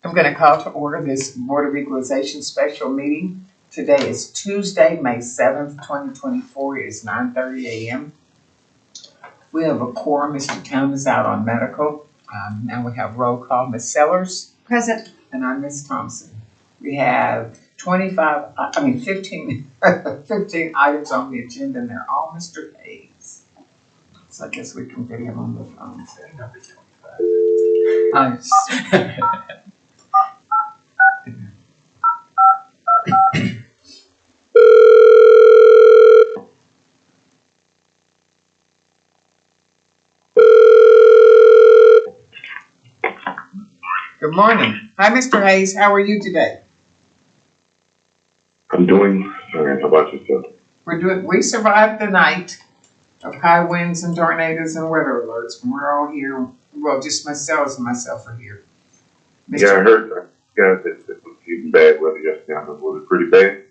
I'm going to call to order this Board of Equalization special meeting. Today is Tuesday, May 7th, 2024. It is 9:30 a.m. We have a quorum. Mr. Town is out on medical. Now we have roll call. Ms. Sellers? Present. And I'm Ms. Thompson. We have 15 15 items on the agenda, and they're all Mr. Hayes. So I guess we can get him on the phone. Good morning. Hi, Mr. Hayes. How are you today? I'm doing fine. How about yourself? We survived the night of high winds and tornadoes and weather alerts, and we're all here. Well, just myself and myself are here. Yeah, I heard guys that it was even bad weather yesterday. Was it pretty bad?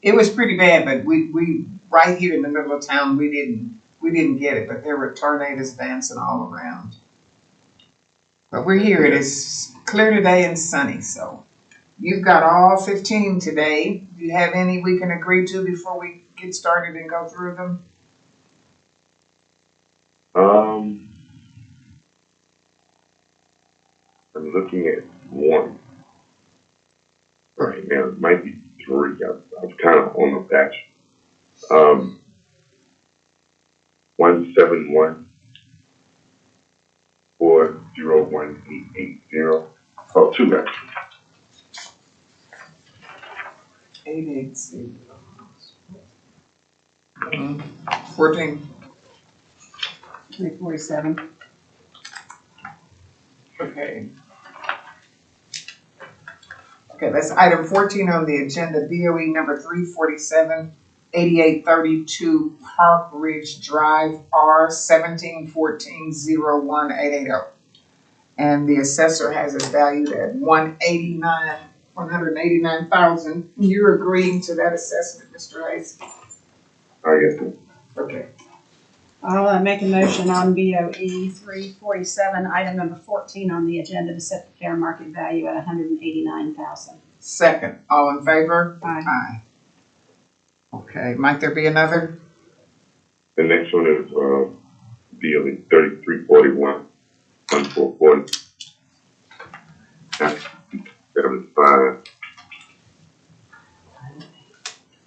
It was pretty bad, but we right here in the middle of town, we didn't get it, but there were tornadoes dancing all around. But we're here. It is clear today and sunny, so you've got all 15 today. Do you have any we can agree to before we get started and go through them? I'm looking at one right now. It might be three. I was kind of on the batch. 171 401 Oh, two actually. 880. 14. 347. Okay. Okay, that's item 14 on the agenda, BOE number 347, 8832 Park Ridge Drive, R 1714-01880. And the assessor has it valued at $189,000. You're agreeing to that assessment, Mr. Hayes? I guess so. Okay. I'll make a motion on BOE 347, item number 14 on the agenda to set the fair market value at $189,000. Second. All in favor? Aye. Aye. Okay, might there be another? The next one is BLE 3341 1440. That's 75.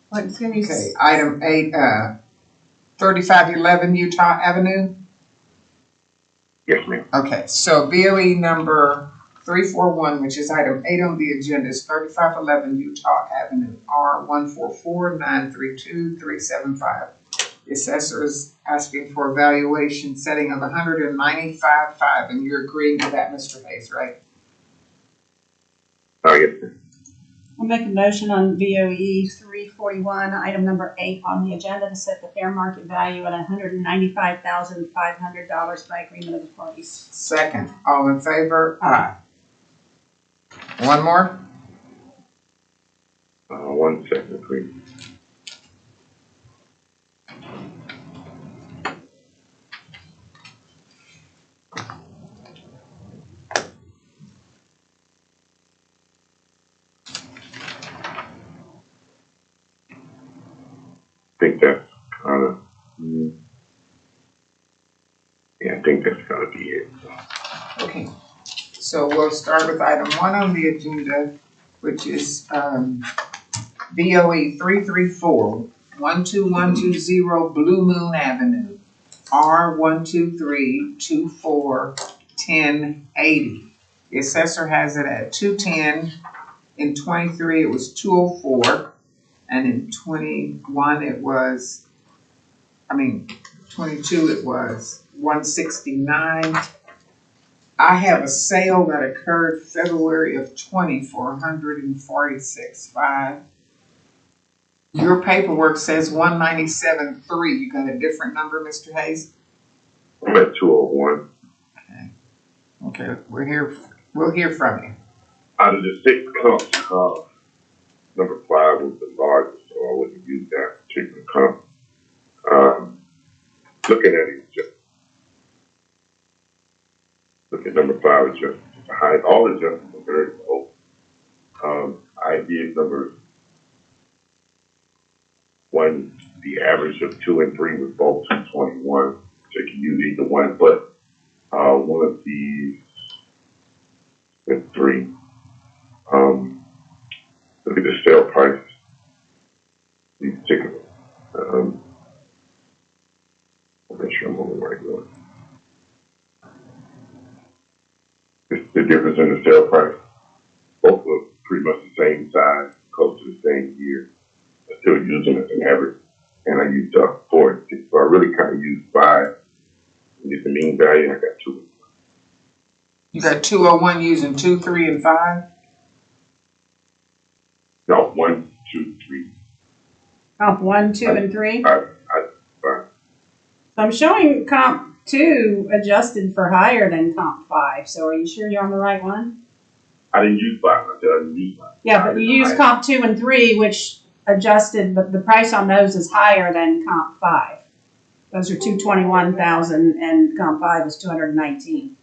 What's going to Okay, item 8, 3511 Utah Avenue. Yes, ma'am. Okay, so BOE number 341, which is item 8 on the agenda, is 3511 Utah Avenue, R144932375. The assessor is asking for a valuation setting of $195,500, and you're agreeing to that, Mr. Hayes, right? Yes, ma'am. I'll make a motion on BOE 341, item number 8 on the agenda to set the fair market value at $195,500 by agreement of the parties. Second. All in favor? Aye. One more? 1 second, please. I think that's kind of, I think that's gotta be it. Okay. So we'll start with item 1 on the agenda, which is BOE 334 12120 Blue Moon Avenue, R123241080. The assessor has it at 210. In 23 it was 204, and in 22 it was 169. I have a sale that occurred February of 20 for $146,500. Your paperwork says 197,300. You got a different number, Mr. Hayes? I'm at 201. Okay, we'll hear from you. Out of the 6 comps, number 5 was the largest, so I wouldn't use that particular comp. Looking at it, look at number 5, it's just the high. All adjustments are very low. one, the average of 2 and 3 was both 221. So you can use either one, but one of these is 3. Look at the sale price. These tickets. I'll make sure I'm on the right one. It's the difference in the sale price. Both are pretty much the same size, close to the same year. I'm still using it as an average. And I used 4 and 6. So I really kind of used 5. And get the mean value, I got 2. You got 201 using 2, 3, and 5? No, 1, 2, 3. Comp 1, 2, and 3? 5. So I'm showing comp 2 adjusted for higher than comp 5. So are you sure you're on the right one? I didn't use 5. I said I didn't use 5. Yeah, but you use comp 2 and 3, which adjusted, but the price on those is higher than comp 5. Those are 221,000 and comp 5 is 219.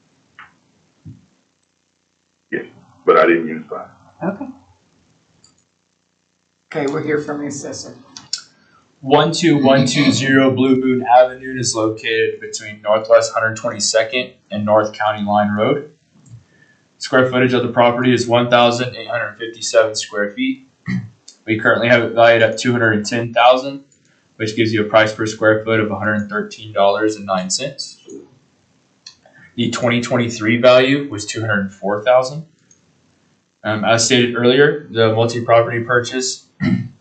Yes, but I didn't use 5. Okay. Okay, we'll hear from the assessor. 12120 Blue Moon Avenue is located between Northwest 122nd and North County Line Road. Square footage of the property is 1,857 square feet. We currently have it valued at $210,000, which gives you a price per square foot of $113.09. The 2023 value was $204,000. As stated earlier, the multi-property purchase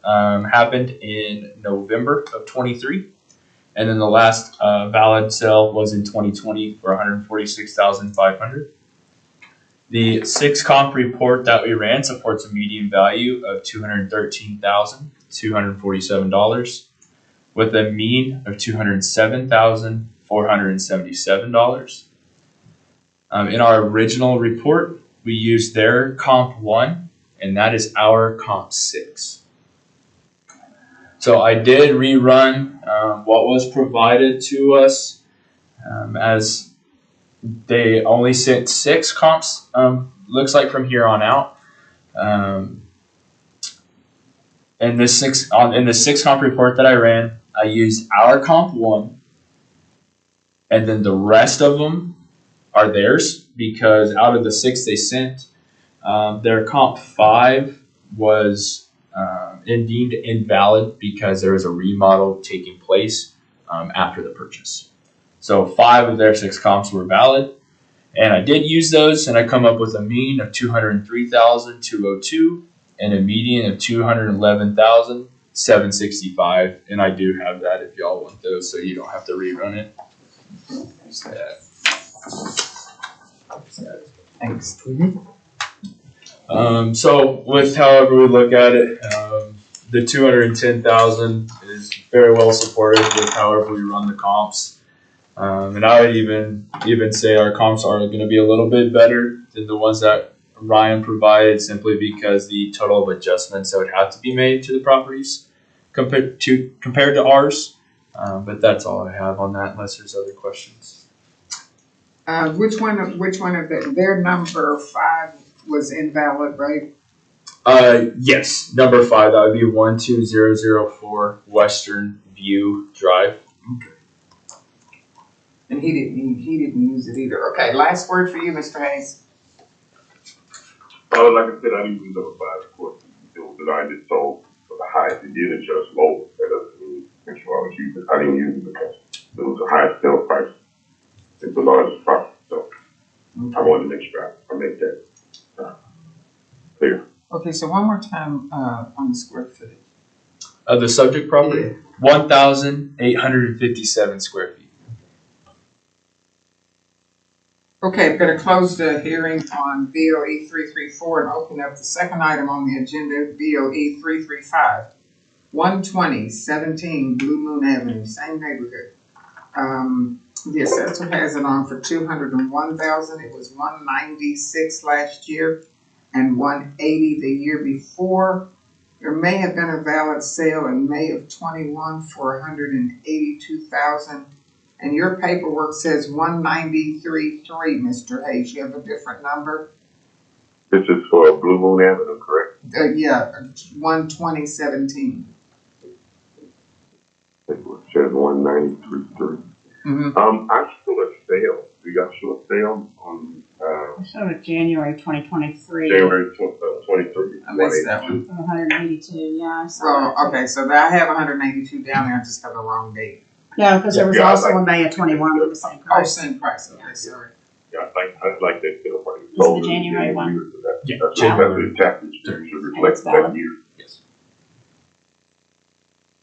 happened in November of 23, and then the last valid sale was in 2020 for $146,500. The 6 comp report that we ran supports a median value of $213,247 with a mean of $207,477. In our original report, we used their comp 1, and that is our comp 6. So I did rerun what was provided to us as they only sent 6 comps, looks like from here on out. In the 6 comp report that I ran, I used our comp 1, and then the rest of them are theirs because out of the 6 they sent, their comp 5 was deemed invalid because there was a remodel taking place after the purchase. So 5 of their 6 comps were valid, and I did use those, and I come up with a mean of 203,202 and a median of 211,765, and I do have that if y'all want those, so you don't have to rerun it. Thanks. So with however we look at it, the 210,000 is very well supported with however we run the comps. And I would even say our comps are going to be a little bit better than the ones that Ryan provided, simply because the total of adjustments that would have to be made to the properties compared to ours. But that's all I have on that, unless there's other questions. Which one of their number 5 was invalid, right? Yes, number 5. That would be 12004 Western View Drive. Okay. And he didn't use it either. Okay, last word for you, Mr. Hayes. Like I said, I didn't use number 5, of course. It was designed and sold for the highest. It did adjust low. That doesn't mean make sure I was using it. I didn't use it because it was the highest sale price. It's the largest profit. So I wanted to make sure I make that clear. Okay, so one more time on the square footage. Of the subject property, 1,857 square feet. Okay, I'm going to close the hearing on BOE 334 and open up the second item on the agenda, BOE 335. 12017 Blue Moon Avenue, same neighborhood. The assessor has it on for $201,000. It was $196 last year and $180 the year before. There may have been a valid sale in May of 21 for $182,000. And your paperwork says 193.3, Mr. Hayes. You have a different number? This is for Blue Moon Avenue, correct? Yeah, 12017. It says 193.3. I saw a sale. We got short sale on, I showed it January 2023. January 23. I missed that one. 182, yeah, I saw Oh, it. okay, so I have 182 down there, I just have the wrong date. Yeah, because there was Yeah, also I like- a May of 21 with the same Oh, price. same price, okay, sorry. Yeah, I like that sale price. Is it the January one? Yeah, That's January. the tax return should reflect It's valid. that year. Yes.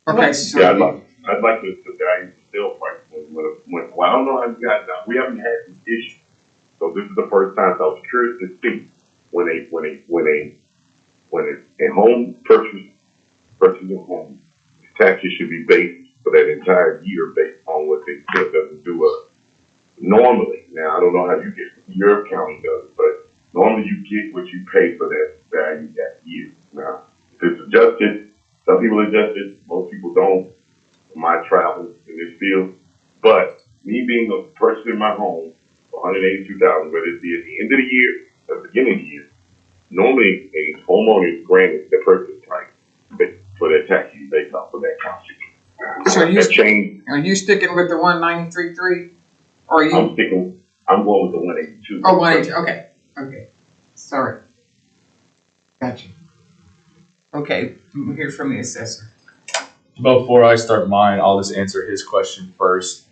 Okay, so. Yeah, I'd like to value the sale price well, I don't know how you guys know. We haven't had this issue. So this is the first time, so I was curious to see when a home purchasing a home, taxes should be based for that entire year based on what they said doesn't do normally. Now, I don't know how you get, your accounting does it, but normally you get what you pay for that value that year. Now, if it's adjusted, some people adjust it, most people don't. My travels in this field, but me being a person in my home, 182,000, whether it be at the end of the year or the beginning of the year, normally a homeowner is granted the purchase price for their tax year based off of that cost. So That change, are you sticking with the 193.3? Or are you? I'm going with the 182. Oh, 182, okay, sorry. Gotcha. Okay, we'll hear from the assessor. Before I start mine, I'll just answer his question first.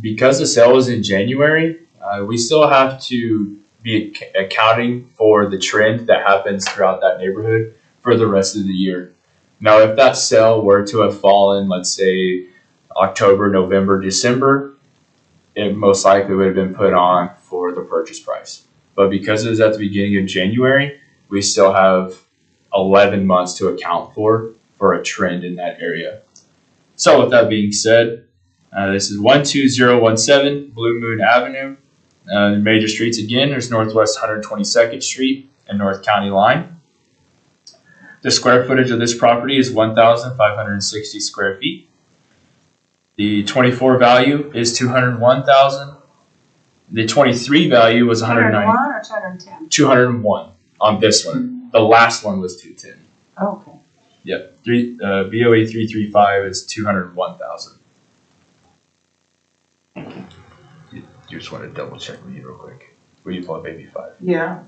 Because the sale was in January, we still have to be accounting for the trend that happens throughout that neighborhood for the rest of the year. Now, if that sale were to have fallen, let's say October, November, December, it most likely would have been put on for the purchase price. But because it was at the beginning of January, we still have 11 months to account for a trend in that area. So with that being said, this is 12017 Blue Moon Avenue. The major streets again, there's Northwest 122nd Street and North County Line. The square footage of this property is 1,560 square feet. The 24 value is 201,000. The 23 value was 109. 101 or 210? 201 on this one. The last one was 210. Oh, okay. Yep. BOE 335 is 201,000. You just want to double check with you real quick. Will you pull up AB5? Yeah.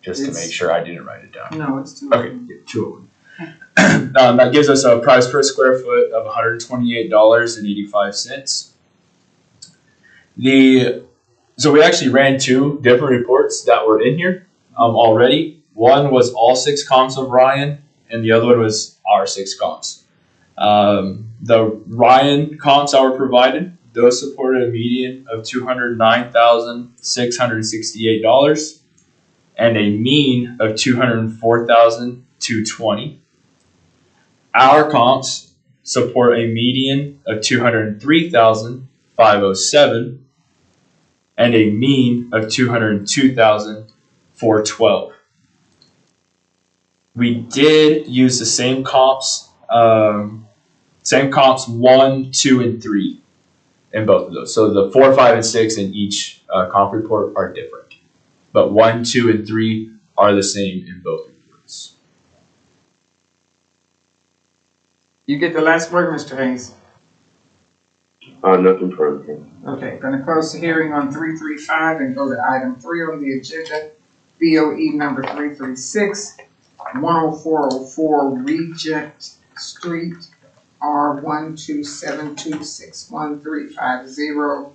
Just to make sure I didn't write it down. No, it's too. Okay, yeah, 201. That gives us a price per square foot of $128.85. So we actually ran two different reports that were in here already. One was all 6 comps of Ryan, and the other one was our 6 comps. The Ryan comps that were provided, those supported a median of $209,668 and a mean of $204,220. Our comps support a median of $203,507 and a mean of $202,412. We did use the same comps 1, 2, and 3 in both of those. So the 4, 5, and 6 in each comp report are different, but 1, 2, and 3 are the same in both reports. You get the last word, Mr. Hayes. Nothing further. Okay, gonna close the hearing on 335 and go to item 3 on the agenda. BOE number 336, 10404 Regent Street, R127261350.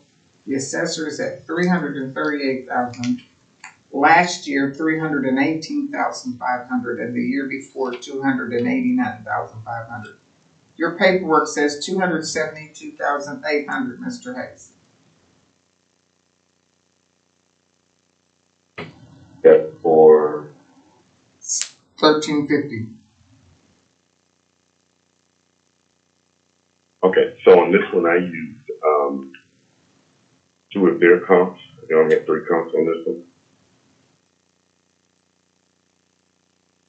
The assessor is at $338,000. Last year, $318,500, and the year before, $289,500. Your paperwork says $272,800, Mr. Hayes. That's for, $1,350. okay, so on this one I used 2 of their comps. They only had 3 comps on this one.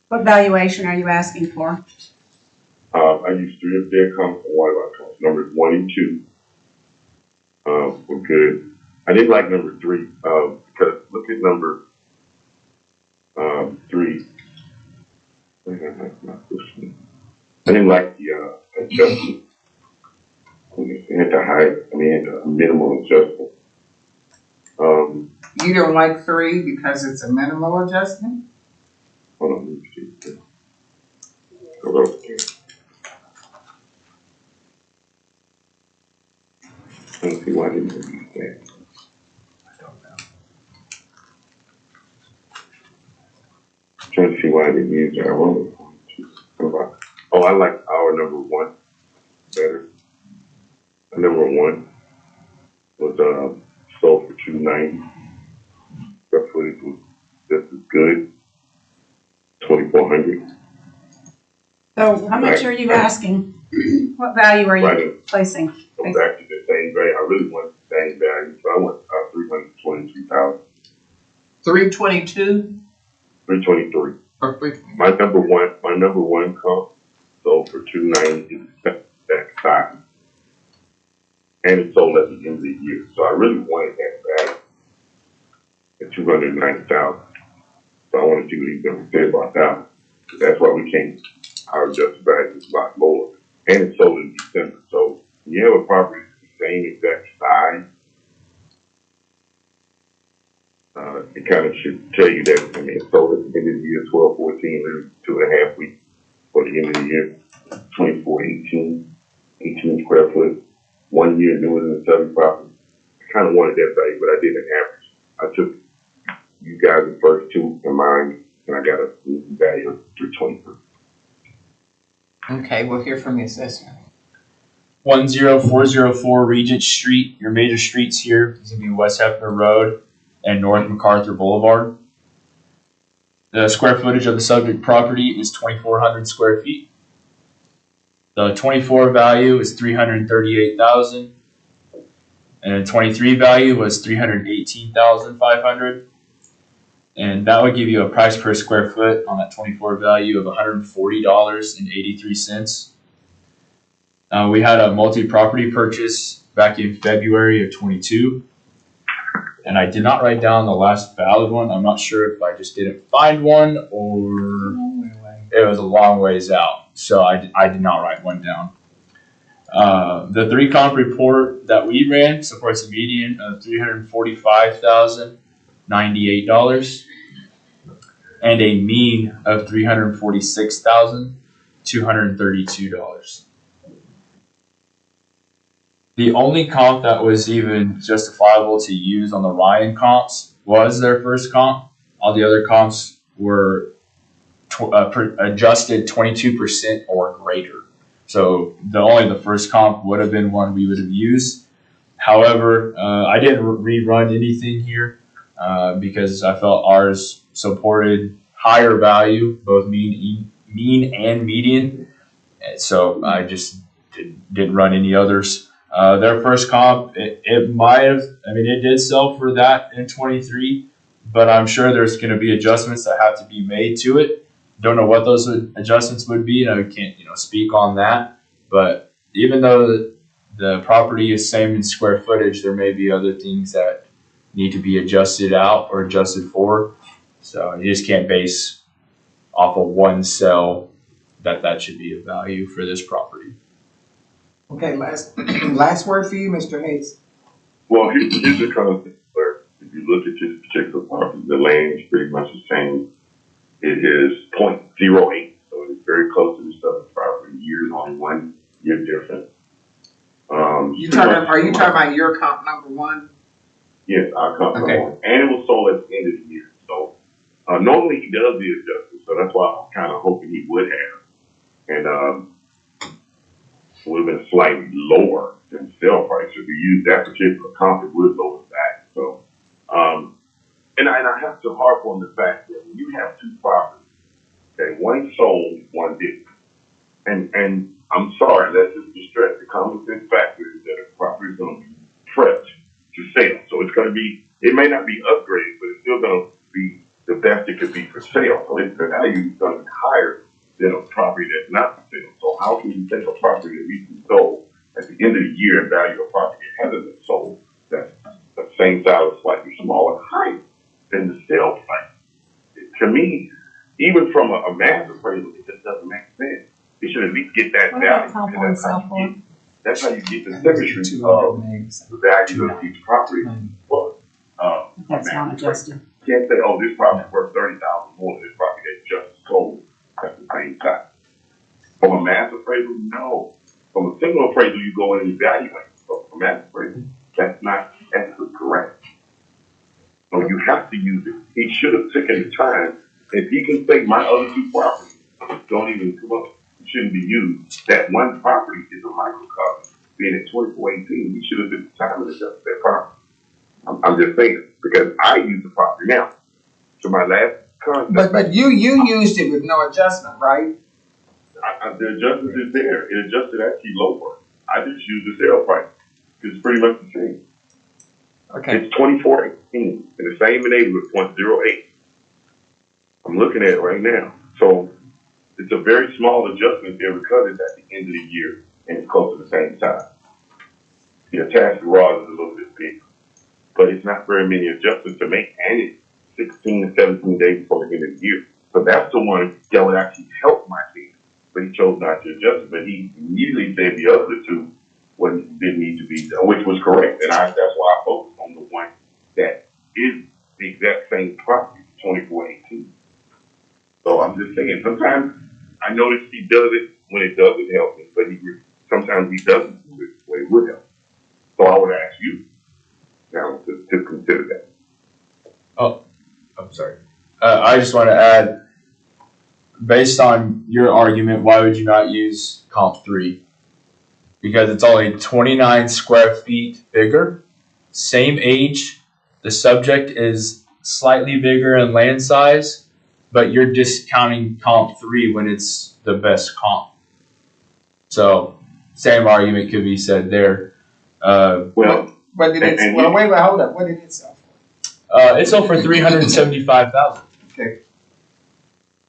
What valuation are you asking for? I used 3 of their comps and 1 of our comps. Numbers 1 and 2 were good. I didn't like number 3 because look at number 3. I didn't like the adjustment. It had a minimal adjustment. You don't like 3 because it's a minimal adjustment? Hold on, let me see. Go over here. Let's see why I didn't use that. Trying to see why I didn't use that. Oh, I like our number 1 better. Number 1 was sold for $290. Square footage was just as good, 2,400. So how much are you asking? What value are you Right. placing? Come back to the same value. I really want the same value, so I want 323,000. 322 323. or 3? My number one comp sold for $290 is that size, and it sold at the end of the year. So I really wanted that value at 290,000. So I want to see what he's going to say about that. That's why we can't. Our adjusted value is a lot lower, and it sold in December. So when you have a property the same exact size, it kind of should tell you that. I mean, it sold at the end of the year 12/14, 2.5 weeks for the end of the year, 18 square foot, 1 year newer than the southern property. I kind of wanted that value, but I did an average. I took you guys the first 2 in mind, and I got a value of 323. Okay, we'll hear from the assessor. 10404 Regent Street. Your major streets here is going to be West Hefner Road and North MacArthur Boulevard. The square footage of the subject property is 2,400 square feet. The 24 value is 338,000, and 23 value was 318,500. And that would give you a price per square foot on that 24 value of $140.83. We had a multi-property purchase back in February of 22, and I did not write down the last valid one. I'm not sure if I just didn't find one or it was a long ways out, so I did not write one down. The 3 comp report that we ran supports a median of $345,098 and a mean of $346,232. The only comp that was even justifiable to use on the Ryan comps was their first comp. All the other comps were adjusted 22% or greater. So only the first comp would have been one we would have used. However, I didn't rerun anything here because I felt ours supported higher value, both mean and median. And so I just didn't run any others. Their first comp, it might have, it did sell for that in 23, but I'm sure there's going to be adjustments that have to be made to it. Don't know what those adjustments would be, and I can't, speak on that. But even though the property is same in square footage, there may be other things that need to be adjusted out or adjusted for. So you just can't base off of one sell that should be a value for this property. Okay, last word for you, Mr. Hayes. Well, here's the kind of thing where if you look at this particular property, the land is pretty much the same. It is 0.08, so it's very close to the southern property. Years on 1 year different. Are you talking about your comp number 1? Yes, our comp Okay. number 1, and it was sold at the end of the year. So normally he does the adjustment, so that's why I'm kind of hoping he would have, and would have been slightly lower than sale price. If you use that particular comp, it would lower that. So, and I have to harp on the fact that when you have 2 properties, okay, one sold, one didn't. And I'm sorry, that's just the stress. The common sense factor is that a property is going to be prepped to sell. So it's going to be, it may not be upgraded, but it's still going to be the best it could be for sale. So its value is going to be higher than a property that's not for sale. So how can you take a property that recently sold at the end of the year and value a property that hasn't been sold that's the same size or slightly smaller, higher than the sale price? To me, even from a mass appraisal, it just doesn't make sense. It should at least get that What value. about comp because one that's how sell you for? get That's how you get the symmetry of the value of each property. But, That's not adjusted. you can't say, oh, this property's worth 30,000 more than this property that just sold at the same time. From a mass appraisal, no. From a single appraisal, you go in and evaluate. But from a mass appraisal, that's not actually correct. So you have to use it. He should have taken the time. If he can say my other two properties don't even come up, shouldn't be used. That one property is a microcosm. Being at 2418, he should have took the time and adjusted that property. I'm just saying, because I use the property now. So my last contract. But you used it with no adjustment, right? The adjustment is there. It adjusted actually lower. I just used the sale price. It's pretty much the same. Okay. It's 2418 in the same neighborhood, 0.08. I'm looking at it right now. So it's a very small adjustment there because it's at the end of the year and it's close to the same time. The attached garage is a little bit big, but it's not very many adjustments to make, and it's 16 to 17 days before the end of the year. So that's the one that would actually help my team, but he chose not to adjust it. But he immediately said the other two didn't need to be done, which was correct, and that's why I focused on the one that is the exact same property, 2418. So I'm just saying, sometimes I notice he does it when it doesn't help me, but sometimes he doesn't do it when it would help. So I would ask you now to consider that. Oh, I'm sorry. I just want to add, based on your argument, why would you not use comp 3? Because it's only 29 square feet bigger, same age, the subject is slightly bigger in land size, but you're discounting comp 3 when it's the best comp. So, same argument could be said there. Well, but did it? Well, wait, hold up. What did it sell for? It sold for $375,000. Okay.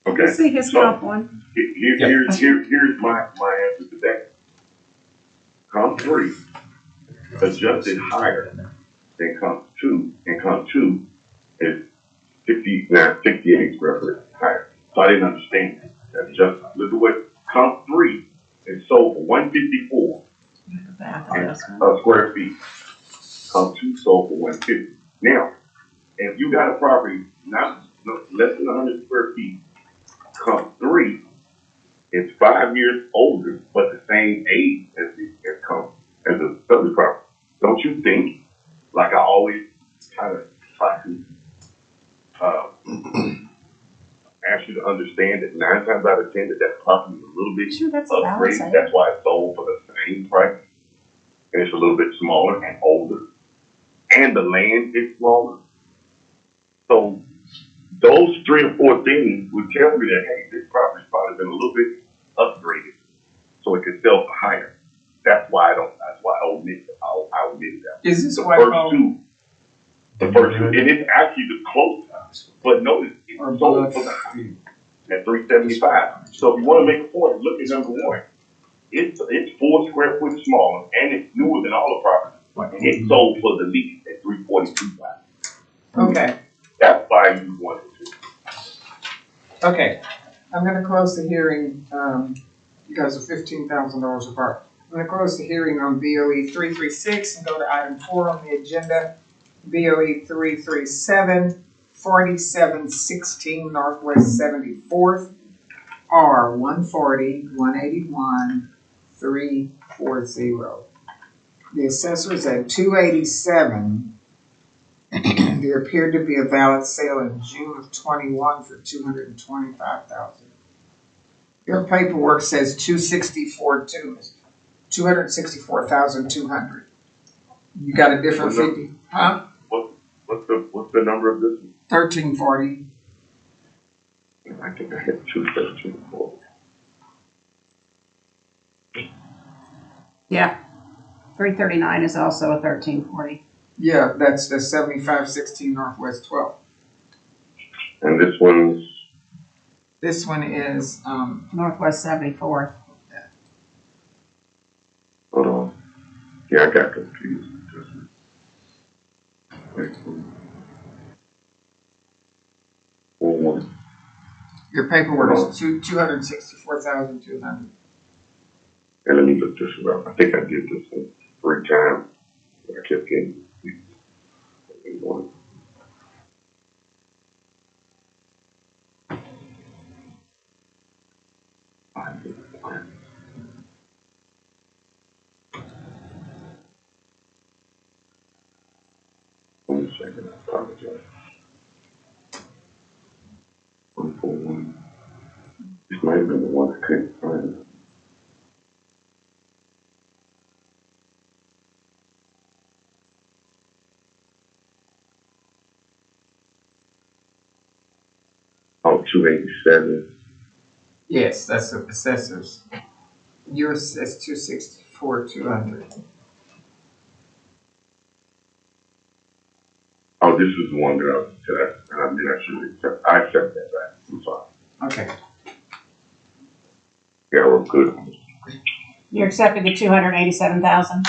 Okay. Let's see his comp one. Here's my answer to that. Comp 3 adjusted higher than comp 2, and comp 2 is 68 square foot higher. So I didn't understand that adjustment. Look at what comp 3 is sold for 154 square feet. Comp 2 sold for 150. Now, if you got a property not less than 100 square feet, comp 3 is 5 years older, but the same age as the subject property. Don't you think? Like I always kind of try to ask you to understand that 9 times out of 10 that property is a little bit upgraded. That's why it's sold for the same price, and it's a little bit smaller and older, and the land is smaller. So those 3 or 4 things would tell me that, hey, this property's probably been a little bit upgraded so it could sell for higher. That's why I omit that. Is this The what first two, and it's actually the closest. But notice it's sold for the high at 375. So if you want to make a point, look at number 1. It's 4 square foot smaller, and it's newer than all the properties. And it's sold for the least at 342. Okay. That's why you wanted to. Okay. I'm going to close the hearing because of $15,000 apart. I'm going to close the hearing on BOE 336 and go to item 4 on the agenda. BOE 337, 4716 Northwest 74th, R 140, 181, 340. The assessor is at 287. There appeared to be a valid sale in June of 21 for $225,000. Your paperwork says 264,200. You got a different 50, huh? What's the number of this? 1340. I think I had 213. Yeah. 339 is also a 1340. Yeah, that's the 7516 Northwest 12. And this one's? This one is Northwest 74th. Hold on. Yeah, I got confused. your paperwork is 264,200. And let me look this up. I think I did this in 3 times. But I kept getting these. One. One second, I apologize. 141. This might have been the one I couldn't find. Oh, 287. Yes, that's the assessors. Yours says 264, 200. Oh, this is the one that I mean, I should accept. I accept that back. I'm sorry. Okay. Yeah, we're good. You're accepting the 287,000?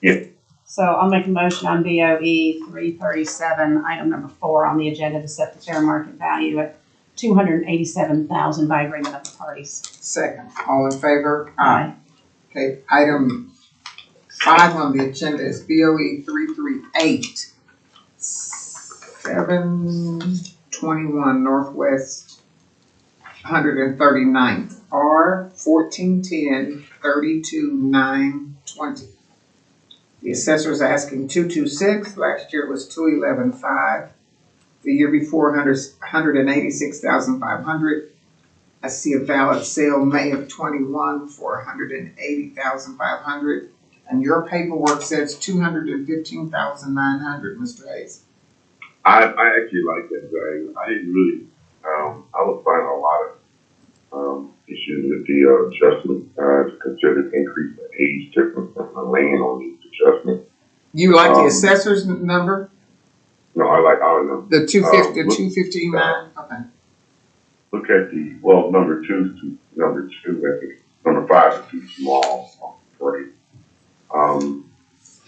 Yeah. So I'll make a motion on BOE 337, item number 4 on the agenda to set the fair market value at 287,000 by agreement of the parties. Second, all in favor? Aye. Okay, item 5 on the agenda is BOE 338, 721 Northwest 139th, R 1410 32,920. The assessor's asking 226. Last year it was 211,500. The year before 186,500. I see a valid sale May of 21 for 180,500. And your paperwork says 215,900, Mr. Hayes. I actually like that value. I didn't really, I was finding a lot of issues with the adjustment to consider the increase in age difference and the land on these adjustments. You like the assessor's number? No, I like our number. The 250, 215,900? Okay. Look at number two, I think number 5 is too small. I'm afraid.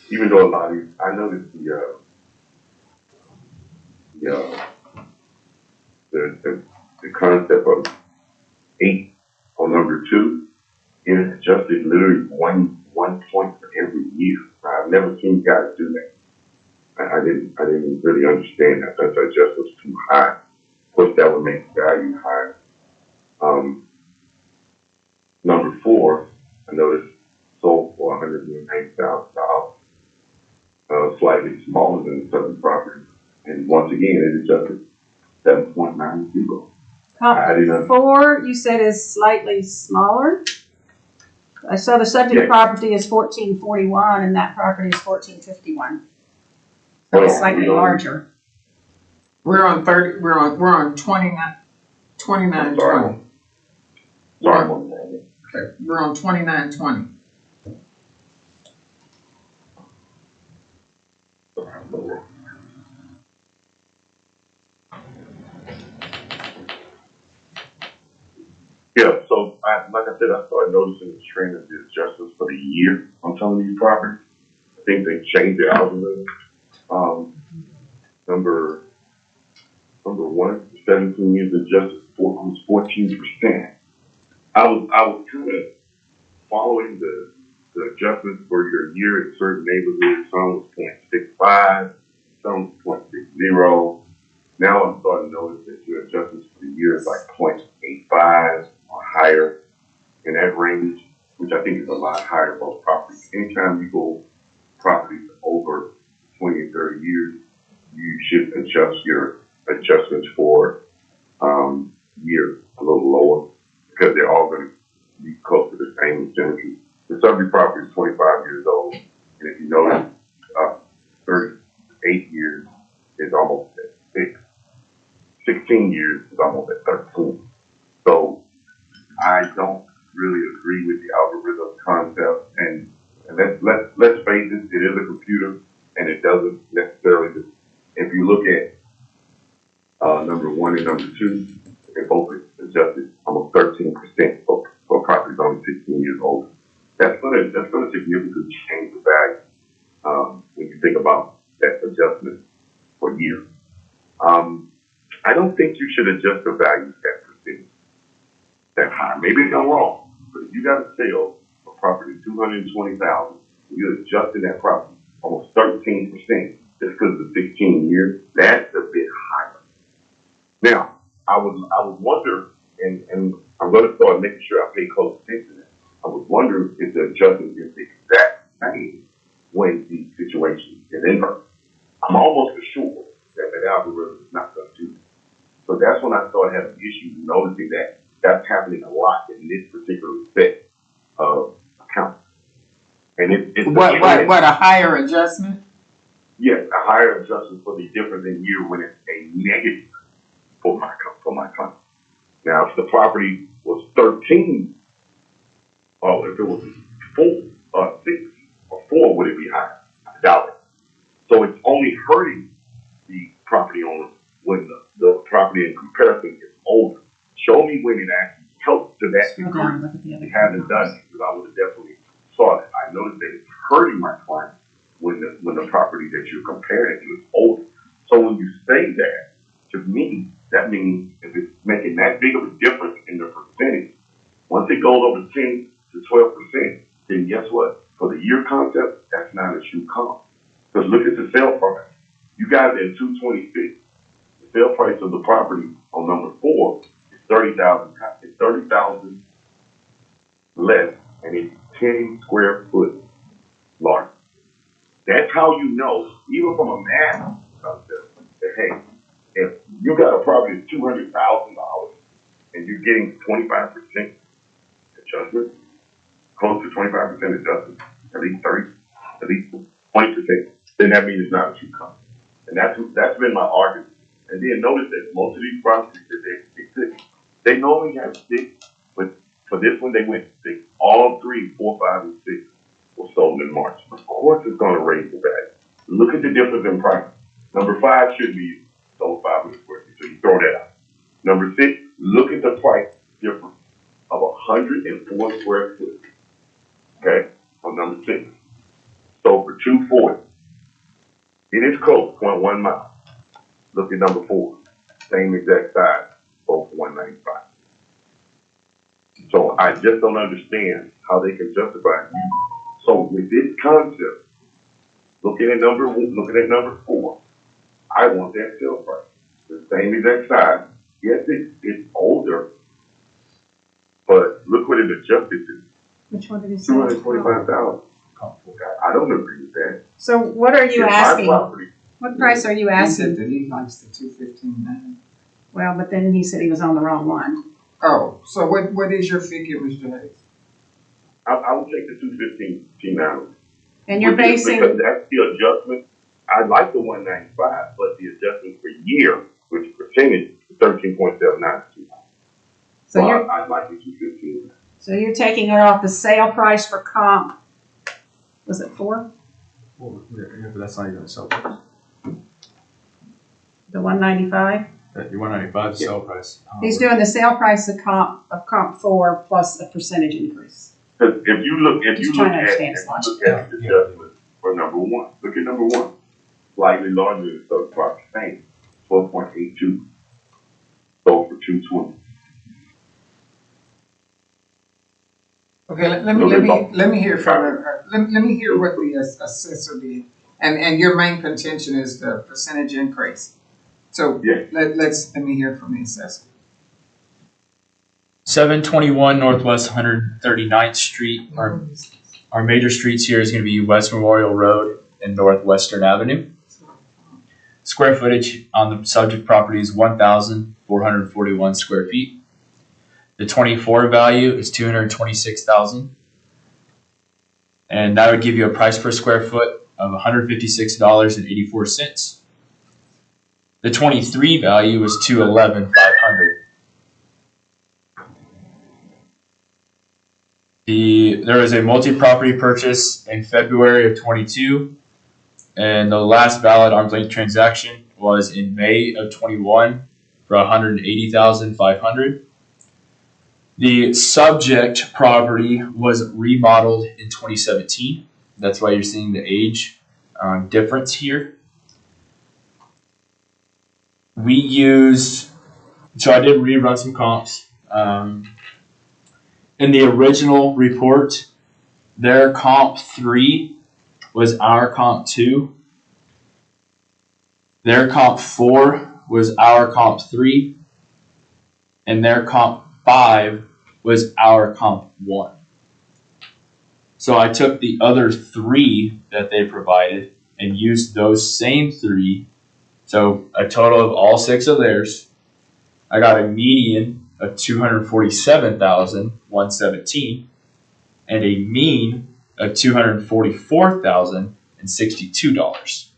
Even though a lot of these, I noticed the concept of 8 on number 2 is adjusted literally one point for every year. I've never seen guys do that. I didn't really understand that. That adjustment was too high. Of course, that would make the value higher. Number 4, I noticed sold for $190,000, slightly smaller than the southern property. And once again, it adjusted 7.90. I didn't. 4, you said, is slightly smaller? I saw the subject property is 1441 and that property is 1451. So it's slightly larger. We're on 30, we're on 2920. Sorry. Okay, we're on 2920. Yeah, so like I said, I started noticing the trend of the adjustments for the year on some of these properties. I think they changed the algorithm. Number 1, 17 years adjusted was 14%. I was kind of following the adjustments for your year in certain neighborhoods. Some was 0.65, some was 0.60. Now I'm starting to notice that your adjustments for the year is like 0.85 or higher in that range, which I think is a lot higher for most properties. Anytime you go properties over 20 and 30 years, you should adjust your adjustments for year a little lower because they're all going to be close to the same incentives. The subject property is 25 years old, and if you notice, 38 years is almost at 6. 16 years is almost at 13. So I don't really agree with the algorithm concept. And let's face it, it is a computer, and it doesn't necessarily. If you look at number 1 and number 2, they both adjusted almost 13% for properties only 16 years old. That's gonna significantly change the value when you think about that adjustment for years. I don't think you should adjust the value that percentage that high. Maybe I'm wrong, but if you got a sale property $220,000. You're adjusting that property almost 13% just because of the 16 years. That's a bit higher. Now, I would wonder, and I'm going to start making sure I pay close attention to that. I was wondering if the adjustment is the exact same when the situation is inverted. I'm almost assured that the algorithm is not going to do that. So that's when I started having issues noticing that that's happening a lot in this particular set of accounts. And it's What, a higher adjustment? yes, a higher adjustment for the difference in year when it's a negative for my client. Now, if the property was 13, or if it was 4 or 6 or 4, would it be higher? I doubt it. So it's only hurting the property owner when the property in comparison is older. Show me when it actually helps to that Scroll degree. down and look at the other It hasn't done it, because I would have definitely saw that. I noticed that it's hurting my client when the property that you're comparing to is older. So when you say that, to me, that means if it's making that big of a difference in the percentage, once it goes over 10 to 12%, then guess what? For the year concept, that's not a true comp. Because look at the sale price. You got it at 226. The sale price of the property on number 4 is 30,000. It's 30,000 less, and it's 10 square foot larger. That's how you know, even from a math concept, that hey, if you got a property that's $200,000 and you're getting 25% adjustment, close to 25% adjustment, at least 30, at least 20%, then that means it's not a true comp. And that's been my argument. And then notice that most of these properties that they normally have 6, but for this one they went 6. All 3, 4, 5, and 6 were sold in March. Of course it's going to raise the value. Look at the difference in price. Number 5 should be sold 500 square feet, so you throw that out. Number 6, look at the price difference of 104 square foot. Okay, on number 6. So for 240, it is close, 0.1 mile. Look at number 4, same exact size, both 195. So I just don't understand how they can justify it. So with this concept, looking at number 4, I want that sale price, the same exact size. Yes, it's older, but look what it adjusted to. Which one did he say? 225,000. Okay, I don't agree with that. So what are you It's my asking? property. What price are you He asking? said that he likes the 215.9. Well, but then he said he was on the wrong one. Oh, so what is your figure, Mr. Hayes? I would take the 215 now. And you're Because basing, that's the adjustment. I like the 195, but the adjustment per year, which percentage, 13.79. so you're, I like the 215. so you're taking it off the sale price for comp. Was it 4? Well, yeah, but that's not even a sell price. The 195? Your 195 sell price. He's doing the sale price of comp 4 plus a percentage increase. Because if you look at Just trying to understand his logic. the adjustment for number 1, look at number 1, slightly larger than the price, same, 12.82. Sold for 220. Okay, let me hear from her. Let me hear what the assessor did. And your main contention is the percentage increase. So Yes. let me hear from the assessor. 721 Northwest 139th Street. Our major streets here is going to be West Memorial Road and Northwestern Avenue. Square footage on the subject property is 1,441 square feet. The 24 value is 226,000, and that would give you a price per square foot of $156.84. The 23 value is 211,500. There was a multi-property purchase in February of 22, and the last valid arm's length transaction was in May of 21 for $180,500. The subject property was remodeled in 2017. That's why you're seeing the age difference here. So I did rerun some comps. In the original report, their comp 3 was our comp 2. Their comp 4 was our comp 3. And their comp 5 was our comp 1. So I took the other 3 that they provided and used those same 3. So a total of all 6 of theirs. I got a median of $247,117 and a mean of $244,062.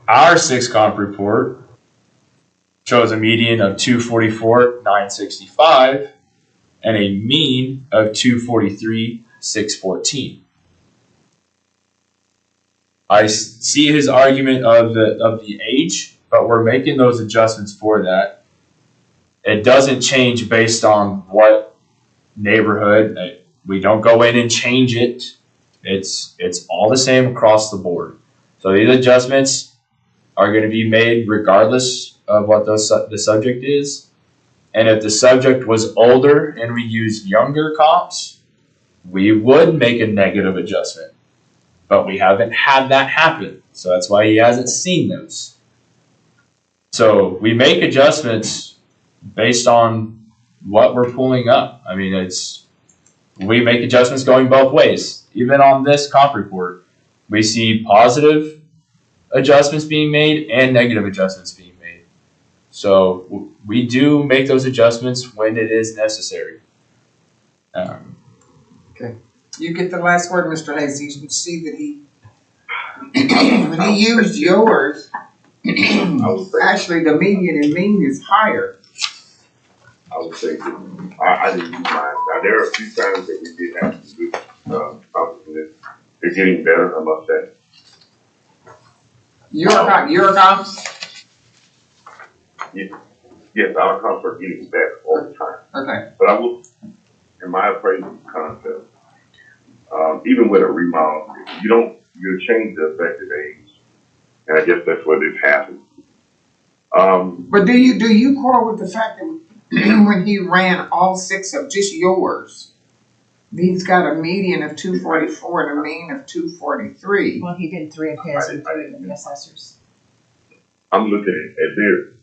Our 6 comp report shows a median of $244,965 and a mean of $243,614. I see his argument of the age, but we're making those adjustments for that. It doesn't change based on what neighborhood. We don't go in and change it. It's all the same across the board. So these adjustments are going to be made regardless of what the subject is. And if the subject was older and we used younger comps, we would make a negative adjustment. But we haven't had that happen. So that's why he hasn't seen those. So we make adjustments based on what we're pulling up. I mean, we make adjustments going both ways. Even on this comp report, we see positive adjustments being made and negative adjustments being made. So we do make those adjustments when it is necessary. Okay. You get the last word, Mr. Hayes. You can see that when he used yours, actually the median and mean is higher. I would say I didn't use mine. Now there are a few times that we did have some good compliments. They're getting better, I must say. Your comps? Yes, our comps are getting better all the time. Okay. But I will, in my appraisal concept, even with a remodel, you change the effective age, and I guess that's what this happens. But do you quarrel with the fact that when he ran all 6 of just yours, he's got a median of 244 and a mean of 243? Well, he did 3 of his and 3 of the assessors. I'm looking at theirs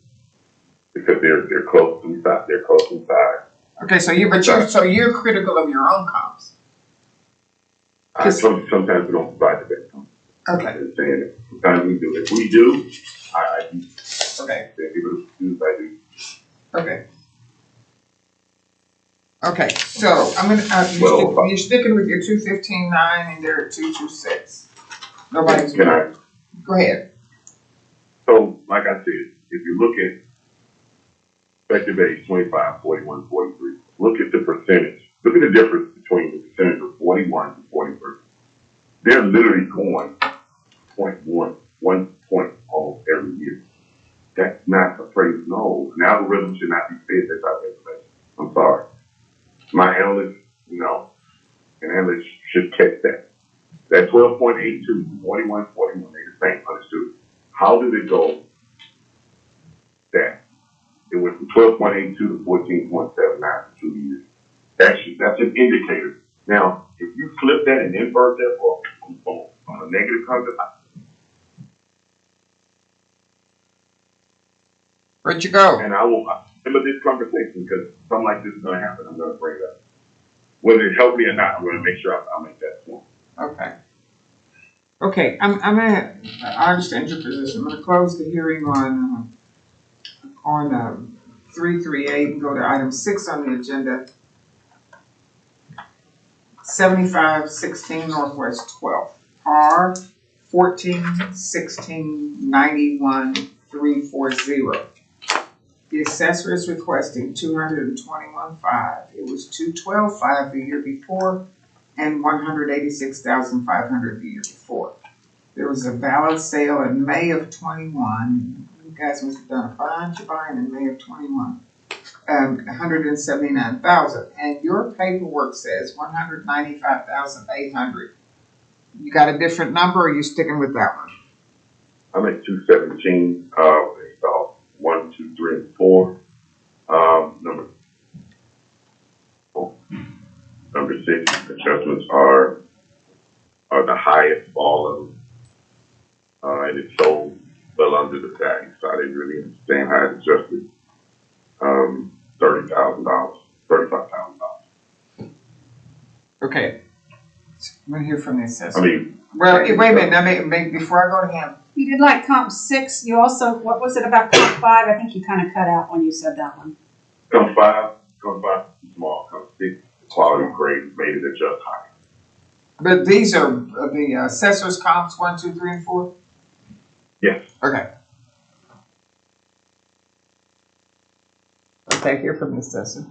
because they're close to size. They're close in size. Okay, so you're critical of your own comps. Sometimes we don't provide the best comps. Okay. I'm saying that sometimes we do. If we do, I do. Okay. If people do, I do. Okay. Okay, so I'm gonna, you're sticking with your 215.9 and they're at 226. Nobody's. Can I? Go ahead. So, like I said, if you look at effective age 25, 41, 43, look at the percentage. Look at the difference between the percentage of 41 and 43. They're literally going 1 point almost every year. That's not appraised. No, an algorithm should not be fed that type of information. I'm sorry. My analysts, an analyst should catch that. That 12.82, 41, 41, they the same, understood. How did it go that it went from 12.82 to 14.79 for 2 years? That's an indicator. Now, if you flip that and invert that on a negative concept, Where'd you go? and I will remember this conversation because something like this is going to happen. I'm going to bring it up. Whether it helped me or not, I'm going to make sure I make that point. Okay. Okay, I understand your position. I'm gonna close the hearing on 338 and go to item 6 on the agenda. 7516 Northwest 12th, R 141691 The assessor is requesting $221,500. It was $212,500 the year before and $186,500 the year before. There was a valid sale in May of 21. You guys must have done a bunch of buying in May of 21. $179,000, and your paperwork says $195,800. You got a different number, or are you sticking with that one? I'm at 217. Install 1, 2, 3, and 4. Number 4. Number 6, adjustments are the highest of all of them. And it's so well under the value, so I didn't really understand how it adjusted. $30,000, $35,000. Okay. We'll hear from the assessor. I mean, Well, wait a minute, I mean, before I go to him, You did like comp 6, you also, what was it about comp 5? I think you kind of cut out when you said that one. come 5 small, come 6, the quality grade made it adjust higher. but these are the assessor's comps 1, 2, 3, and 4? Yes. Okay. Okay, hear from the assessor.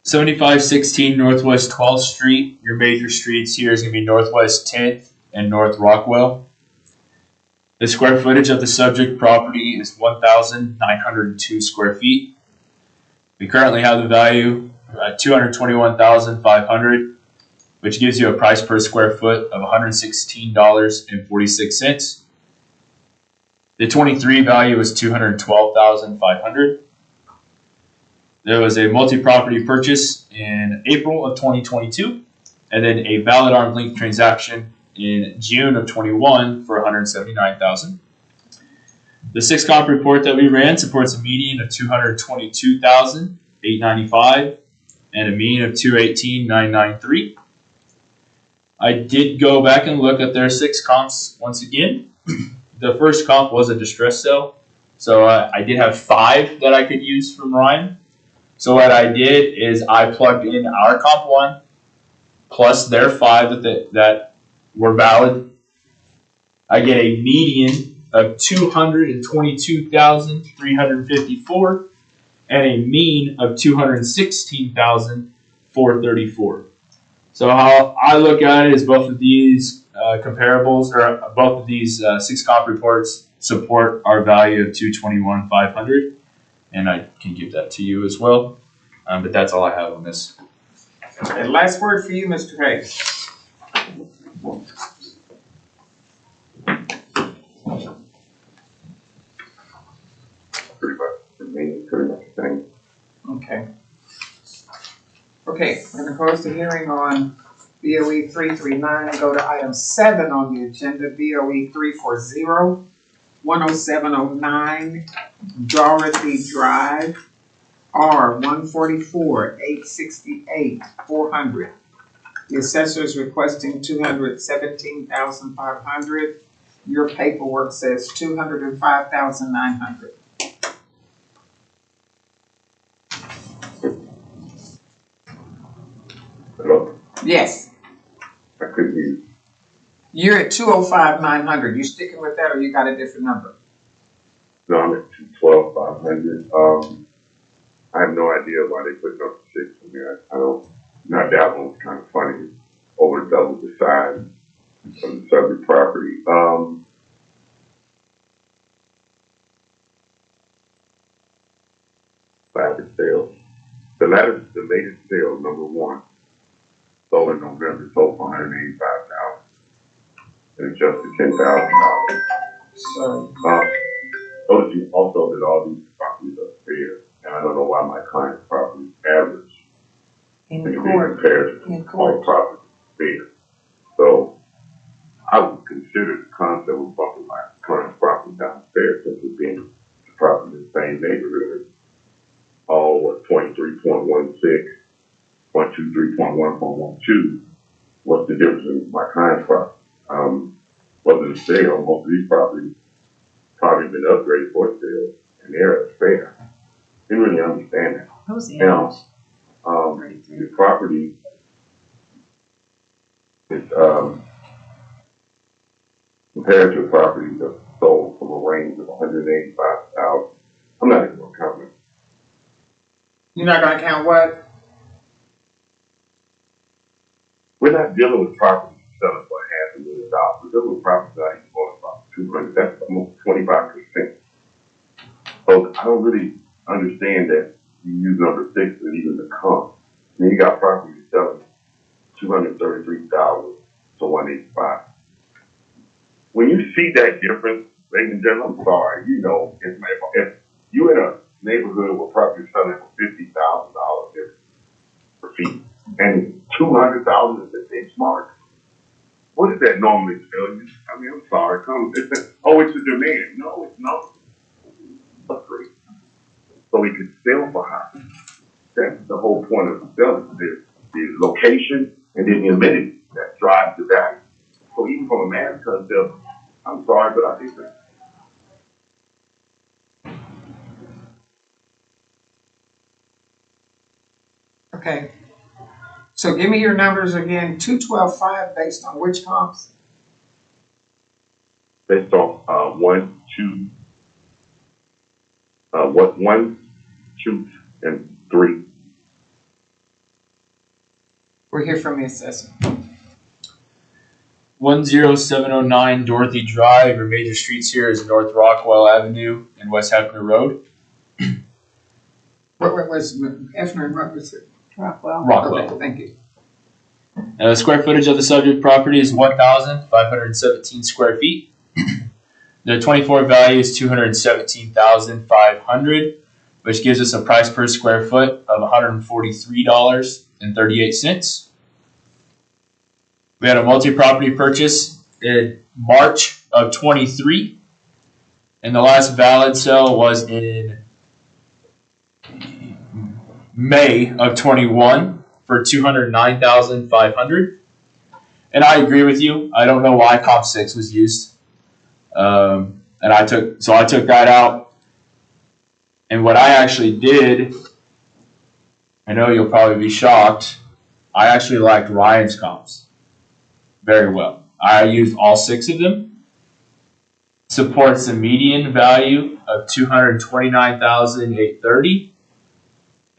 7516 Northwest 12th Street. Your major streets here is going to be Northwest 10th and North Rockwell. The square footage of the subject property is 1,902 square feet. We currently have the value at $221,500, which gives you a price per square foot of $116.46. The 23 value is $212,500. There was a multi-property purchase in April of 2022, and then a valid arm's length transaction in June of 21 for $179,000. The 6 comp report that we ran supports a median of $222,895 and a mean of $218,993. I did go back and look at their 6 comps once again. The first comp was a distress sale, so I did have 5 that I could use from Ryan. So what I did is I plugged in our comp 1 plus their 5 that were valid. I get a median of 222,354 and a mean of 216,434. So how I look at it is both of these comparables, or both of these 6 comp reports support our value of 221,500. And I can give that to you as well. But that's all I have on this. Okay, last word for you, Mr. Hayes. Pretty much the same. Okay. Okay, we're gonna close the hearing on BOE 339 and go to item 7 on the agenda, BOE 340, 10709 Dorothy Drive, R 144 868 400. The assessor is requesting $217,500. Your paperwork says $205,900. Hello? Yes, I couldn't hear you. you're at 205,900. You sticking with that, or you got a different number? No, I'm at 212,500. I have no idea why they put number 6 in there. I don't. Now that one's kind of funny. Over double the size of the subject property. Latest sale. The latest sale, number 1, sold in November, sold for $185,000 and adjusted $10,000. So, Notice you also that all these properties are fair, and I don't know why my client's property is average in when you court, compare in all court. properties fair. So I would consider the concept of bumping my client's property downstairs since it's being the property in the same neighborhood. All 23.16, 123.1.12. What's the difference in my client's property? Whether it's sale, most of these properties probably been upgraded for sale, and they're at fair. Didn't really understand that. Who's the Now, the property is compared to properties that sold from a range of 185,000. I'm not even going to comment. You're not gonna count what? We're not dealing with properties selling for $500,000. We're dealing with properties that I bought about 200. That's almost 25%. So I don't really understand that you use number 6 and even the comp. Then you got properties selling 233,000 to 185. When you see that difference, ladies and gentlemen, I'm sorry, you know, if you in a neighborhood where property is selling for $50,000 per feet, and 200,000 is the benchmark. What does that normally tell you? I mean, I'm sorry, oh, it's a demand. No, it's not. Upgrade. So he could sell for high. That's the whole point of selling, the location and then the amenity that drives the value. So even from a mass concept, I'm sorry, but I think that. Okay. So give me your numbers again, 212.5 based on which comps? Based off one, two, and 3. We're here from the assessor. 10709 Dorothy Drive. Your major streets here is North Rockwell Avenue and West Hefner Road. What was Hefner and what was it? Rockwell. Rockwell. Okay, thank you. The square footage of the subject property is 1,517 square feet. The 24 value is 217,500, which gives us a price per square foot of $143.38. We had a multi-property purchase in March of 23, and the last valid sale was in May of 21 for $209,500. And I agree with you. I don't know why Comp 6 was used. And I took that out. And what I actually did, I know you'll probably be shocked, I actually liked Ryan's comps very well. I used all 6 of them. Supports a median value of $229,830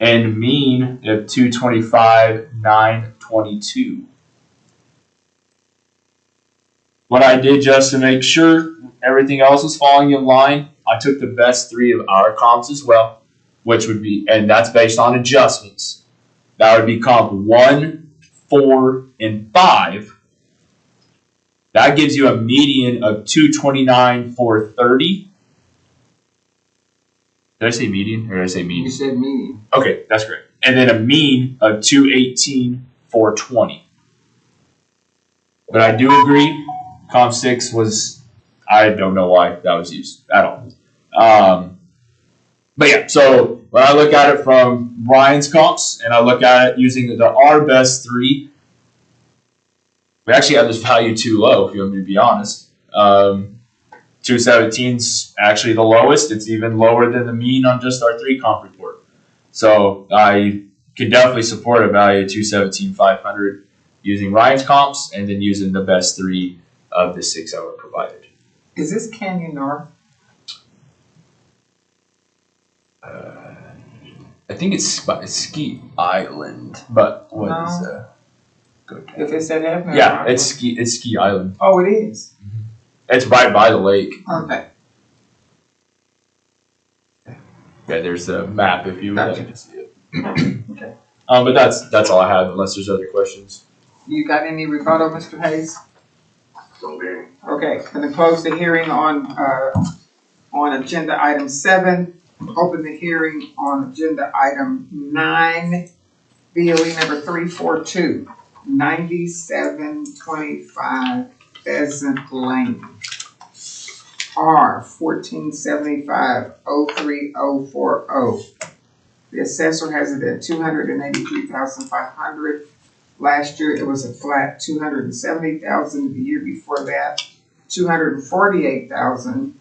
and mean of $225,922. What I did just to make sure everything else was falling in line, I took the best 3 of our comps as well, which would be, and that's based on adjustments. That would be comp 1, 4, and 5. That gives you a median of 229,430. Did I say median or did I say mean? You said median. Okay, that's great. And then a mean of 218,420. But I do agree, Comp 6 was, I don't know why that was used at all. But yeah, so when I look at it from Ryan's comps and I look at it using our best 3, we actually have this value too low, if you want me to be honest. 217's actually the lowest. It's even lower than the mean on just our 3 comp report. So I can definitely support a value of 217,500 using Ryan's comps and then using the best 3 of the 6 that were provided. Is this Canyon North? I think it's Ski Island, but what is good? If it's at Hefner. Yeah, it's Ski Island. Oh, it is. It's right by the lake. Okay. Yeah, there's the map if you would Gotcha. like to see it. Okay. But that's all I have, unless there's other questions. You got any rebuttal, Mr. Hayes? So then, Okay, gonna close the hearing on agenda item 7. Open the hearing on agenda item 9, BOE number 342, 9725 Pheasant Lane. R 1475-03040. The assessor has it at $283,500. Last year it was a flat $270,000. The year before that, $248,000.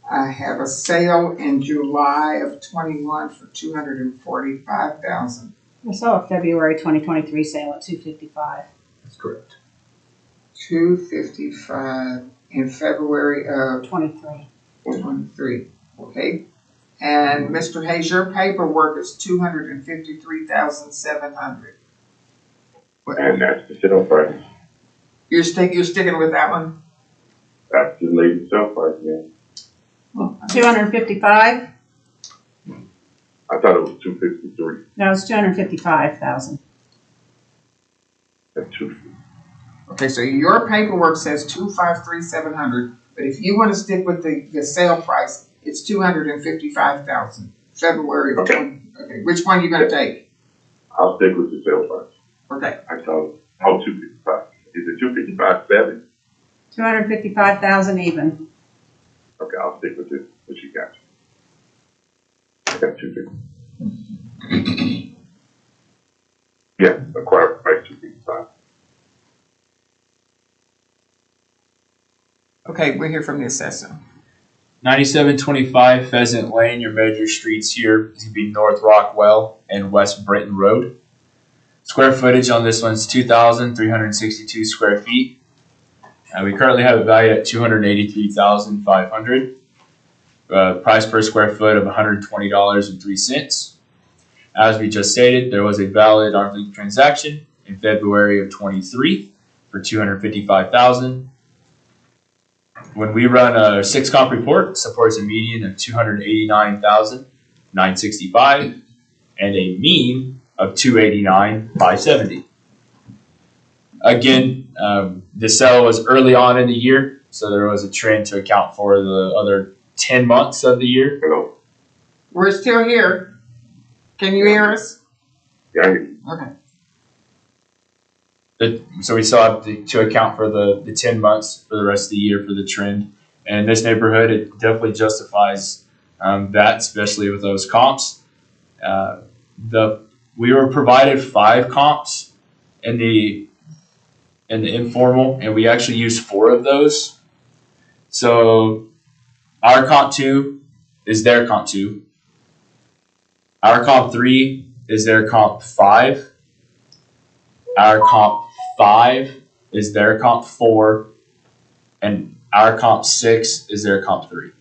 I have a sale in July of 21 for $245,000. I saw a February 2023 sale at $255. That's correct. $255 in February of 23. 23. Okay. And Mr. Hayes, your paperwork is $253,700. and that's the sale price. You're sticking with that one? That's the latest sale price, man. 255? I thought it was 253. No, it's 255,000. That's 2. Okay, so your paperwork says $253,700, but if you want to stick with the sale price, it's $255,000. February of Okay. 20. Okay, which one are you going to take? I'll stick with the sale price. Okay, I thought, 255. Is it 255.7? 255,000 even. Okay, I'll stick with this, what you got. I got 250. Yeah, acquired price 255. okay, we'll hear from the assessor. 9725 Pheasant Lane, your major streets here is going to be North Rockwell and West Britton Road. Square footage on this one's 2,362 square feet. We currently have it valued at $283,500. Price per square foot of $120.03. As we just stated, there was a valid arm's length transaction in February of 23 for $255,000. When we run a 6-comp report, it supports a median of $289,965 and a mean of $289,570. Again, the sale was early on in the year, so there was a trend to account for the other 10 months of the year. Hello? We're still here. Can you hear us? Yeah, I hear you. Okay. So we still have to account for the 10 months for the rest of the year for the trend. And in this neighborhood, it definitely justifies that, especially with those comps. We were provided 5 comps in the informal, and we actually used 4 of those. So our comp 2 is their comp 2. Our comp 3 is their comp 5. Our comp 5 is their comp 4. And our comp 6 is their comp 3.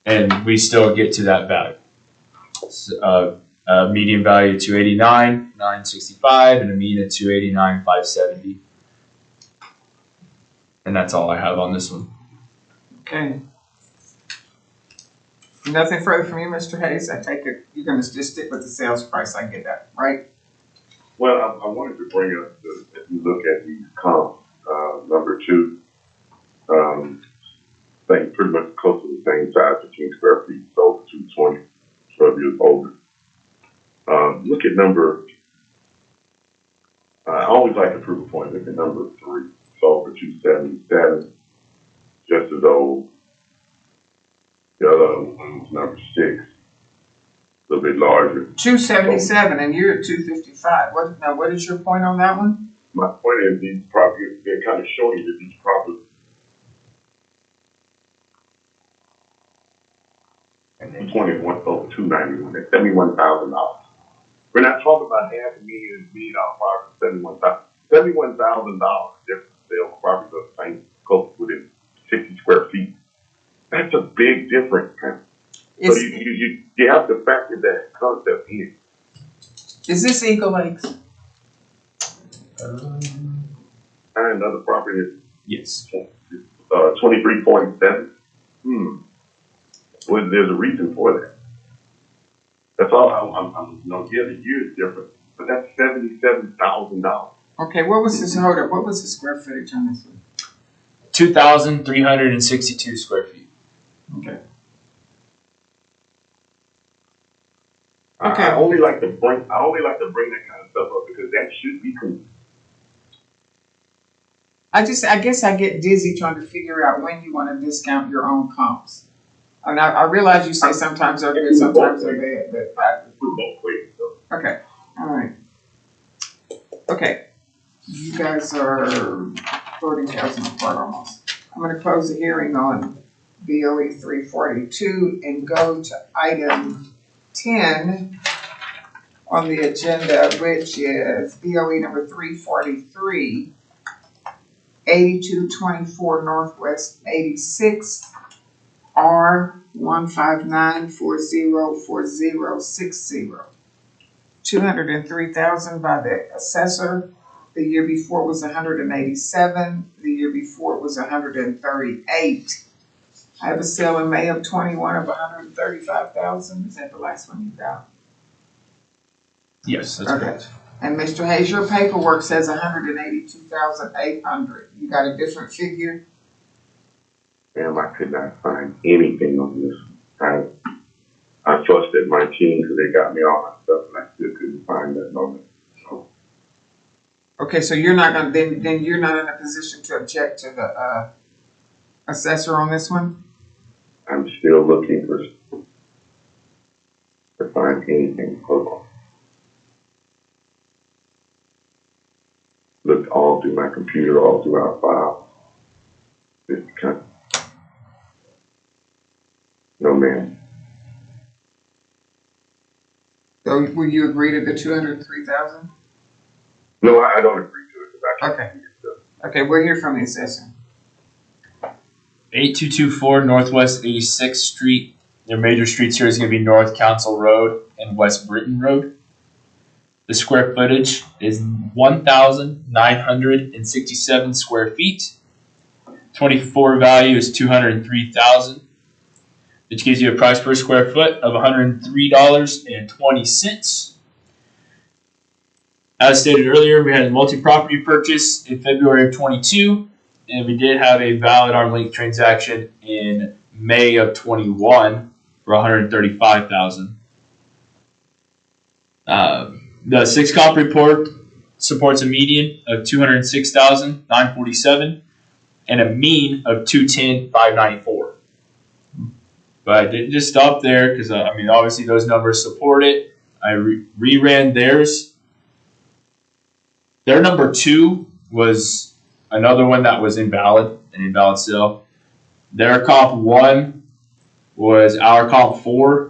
And we still get to that value. Median value 289,965 and a mean of 289,570. And that's all I have on this one. Okay. Nothing further from you, Mr. Hayes? I take it you're gonna just stick with the sales price. I get that, right? Well, I wanted to bring up, if you look at these comps, number 2, thing pretty much close to the same size, 15 square feet, sold for 220, 12 years older. Look at number, I always like to prove a point. Look at number 3, sold for 277, just as old. The other one was number 6, a little bit larger. 277, and you're at 255. What is your point on that one? My point is these properties, they're kind of showing you that these properties. 21 over 291, that's $71,000. We're not talking about $500,000 property, $71,000 difference sale properties of the same close within 60 square feet. That's a big difference. So you have to factor that concept in. Is this Eagle Lakes? And another property is Yes. 23.7. Well, there's a reason for that. That's all. I'm yeah, the year is different, but that's $77,000. Okay, what was this? Hold up. What was the square footage on this one? 2,362 square feet. Okay. I only like to bring that kind of stuff up because that should be cool. I guess I get dizzy trying to figure out when you want to discount your own comps. I mean, I realize you say sometimes they're good, sometimes they're bad, but okay, all right. Okay, you guys are 40,000 apart almost. I'm going to close the hearing on BOE 342 and go to item 10 on the agenda, which is BOE number 343, 8224 Northwest 86th. R159404060. 203,000 by the assessor. The year before was 187. The year before was 138. I have a sale in May of 21 of 135,000. Is that the last one you got? Yes, that's Okay. correct. And Mr. Hayes, your paperwork says 182,800. You got a different figure? Damn, I could not find anything on this. I fussed at my team because they got me all my stuff and I still couldn't find that number. So Okay, so you're not gonna, then you're not in a position to object to the, assessor on this one? I'm still looking to find anything. Hold on. Looked all through my computer, all through our files. Just kind of, no man. So will you agree to the 203,000? No, I don't agree to it because I can't Okay. see it, so. Okay, we'll hear from the assessor. 8224 Northwest 86th Street. Their major streets here is going to be North Council Road and West Britain Road. The square footage is 1,967 square feet. 24 value is 203,000, which gives you a price per square foot of $103.20. As stated earlier, we had a multi-property purchase in February of 22, and we did have a valid arm length transaction in May of 21 for $135,000. The 6 comp report supports a median of 206,947 and a mean of 210,594. But I didn't just stop there because obviously those numbers support it. I reran theirs. Their number 2 was another one that was invalid, an invalid sale. Their comp 1 was our comp 4,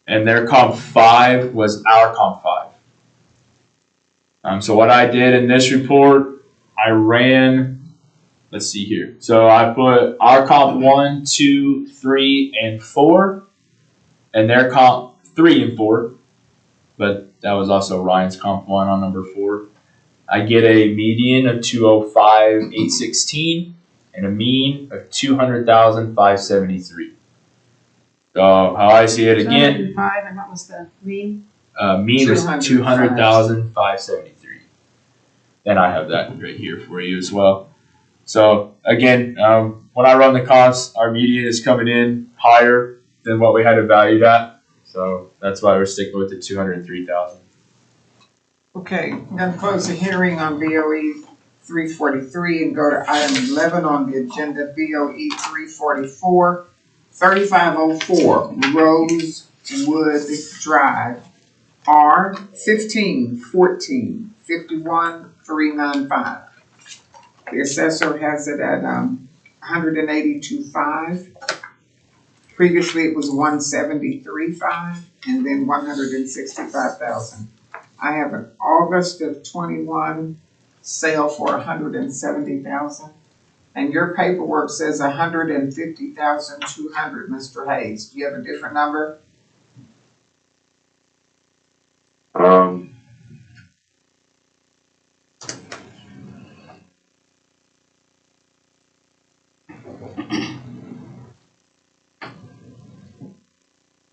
and their comp 5 was our comp 5. So what I did in this report, I ran, let's see here. So I put our comp 1, 2, 3, and 4, and their comp 3 and 4, but that was also Ryan's comp 1 on number 4. I get a median of 205,816 and a mean of 200,573. So how I see it again, 205, and what was the mean? mean was 200,573. And I have that right here for you as well. So again, when I run the comps, our median is coming in higher than what we had it valued at. So that's why we're sticking with the 203,000. Okay, I'm gonna close the hearing on BOE 343 and go to item 11 on the agenda, BOE 344, 3504 Rosewood Drive, R 1514 51395. The assessor has it at 182.5. Previously it was 173.5 and then 165,000. I have an August of 21 sale for 170,000. And your paperwork says 150,200, Mr. Hayes. Do you have a different number?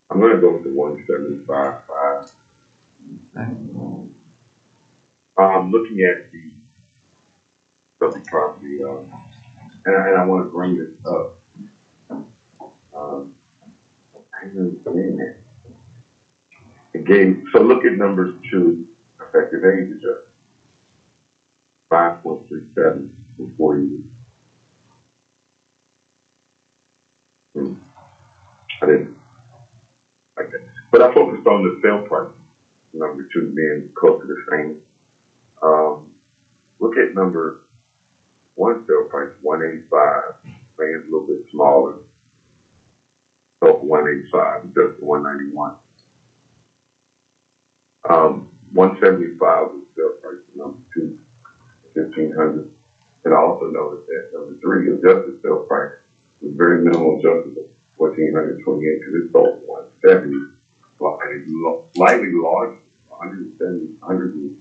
I'm gonna go with the 175.5. Looking at the subject property, and I want to bring this up. Again, so look at numbers 2, effective age adjustment. 5.37 for 4 years. I didn't like that. But I focused on the sale price, number 2 being close to the same. Look at number 1 sale price, 185. Land's a little bit smaller. So 185, just 191. 175 was sale price for number 2, 1,500. And I also noticed that number 3, adjusted sale price was very minimal adjustment, 1,428, because it sold 170, slightly large, 170, 160.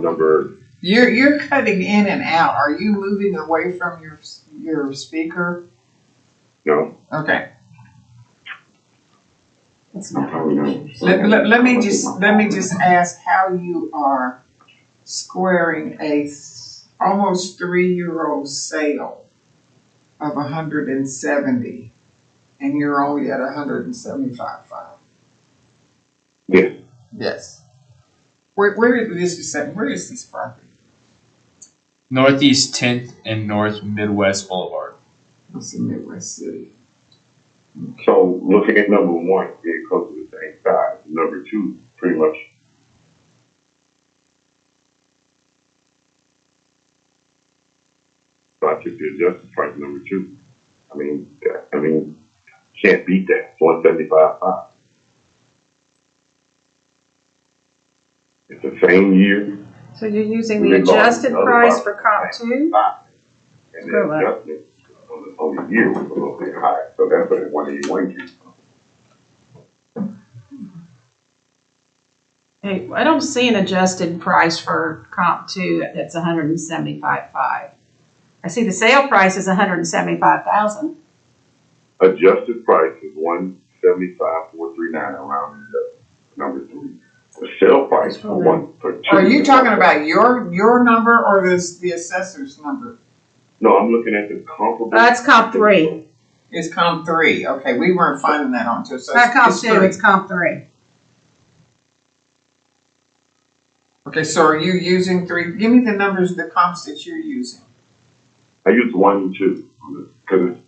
Number. You're cutting in and out. Are you moving away from your speaker? No. Okay. That's not Probably not. Let me just ask how you are squaring a almost 3-year-old sale of 170, and you're only at 175.5. Yes. Yes. Where is this property? Northeast 10th and North Midwest Boulevard. It's in Midwest City. So looking at number one, being close to the same size. Number two, pretty much. So I took the adjusted price number two. I mean, can't beat that. 175.5. It's the same year. So you're using We the did lower adjusted the other price part. for comp two? And Go the ahead. adjustment on the year was a little bit high. So that's what 181 came from. Hey, I don't see an adjusted price for comp two that's 175.5. I see the sale price is 175,000. Adjusted price is 175,439 around number three. The sale price for two. Are you talking about your number or the assessor's number? No, I'm looking at the comparable. That's comp three. It's comp 3. Okay, we weren't finding that on two. It's not comp two, three. it's comp three. Okay, so are you using 3? Give me the numbers, the comps that you're using. I use 1 and 2 because it's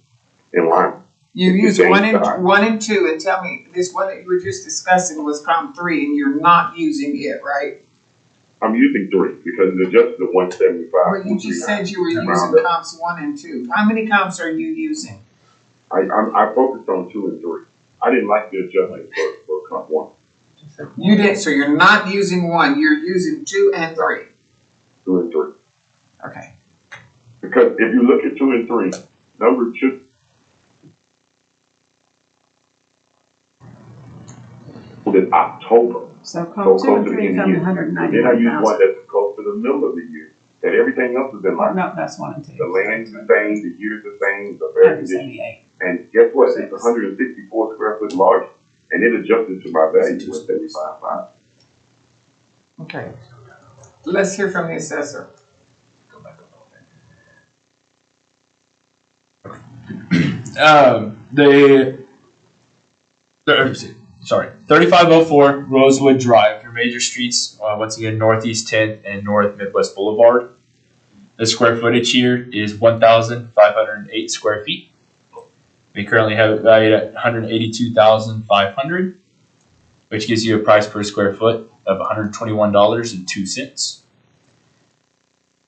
in line. You It's use the same 1 and size. 1 and 2, and tell me this one that you were just discussing was comp 3, and you're not using it, right? I'm using 3 because it's adjusted to 175. Well, you just said you were And using round up. comps 1 and 2. How many comps are you using? I focused on 2 and 3. I didn't like the adjustment for comp 1. You did, so you're not using 1. You're using 2 and 3. 2 and 3. Okay. Because if you look at 2 and 3, number 2. In October. So comp two close and to the three end of come the to year. And then I use 191,000. one that's close to the middle of the year. And everything else has been like No, that's 1 and 2. the land's the same, the year's the same, the fair condition. 178. And guess what? It's 164 square foot larger. And it adjusted to my value was 75.5. Okay. Let's hear from the assessor. Sorry, 3504 Rosewood Drive, your major streets, once again, Northeast 10th and North Midwest Boulevard. The square footage here is 1,508 square feet. We currently have it valued at 182,500, which gives you a price per square foot of $121.02.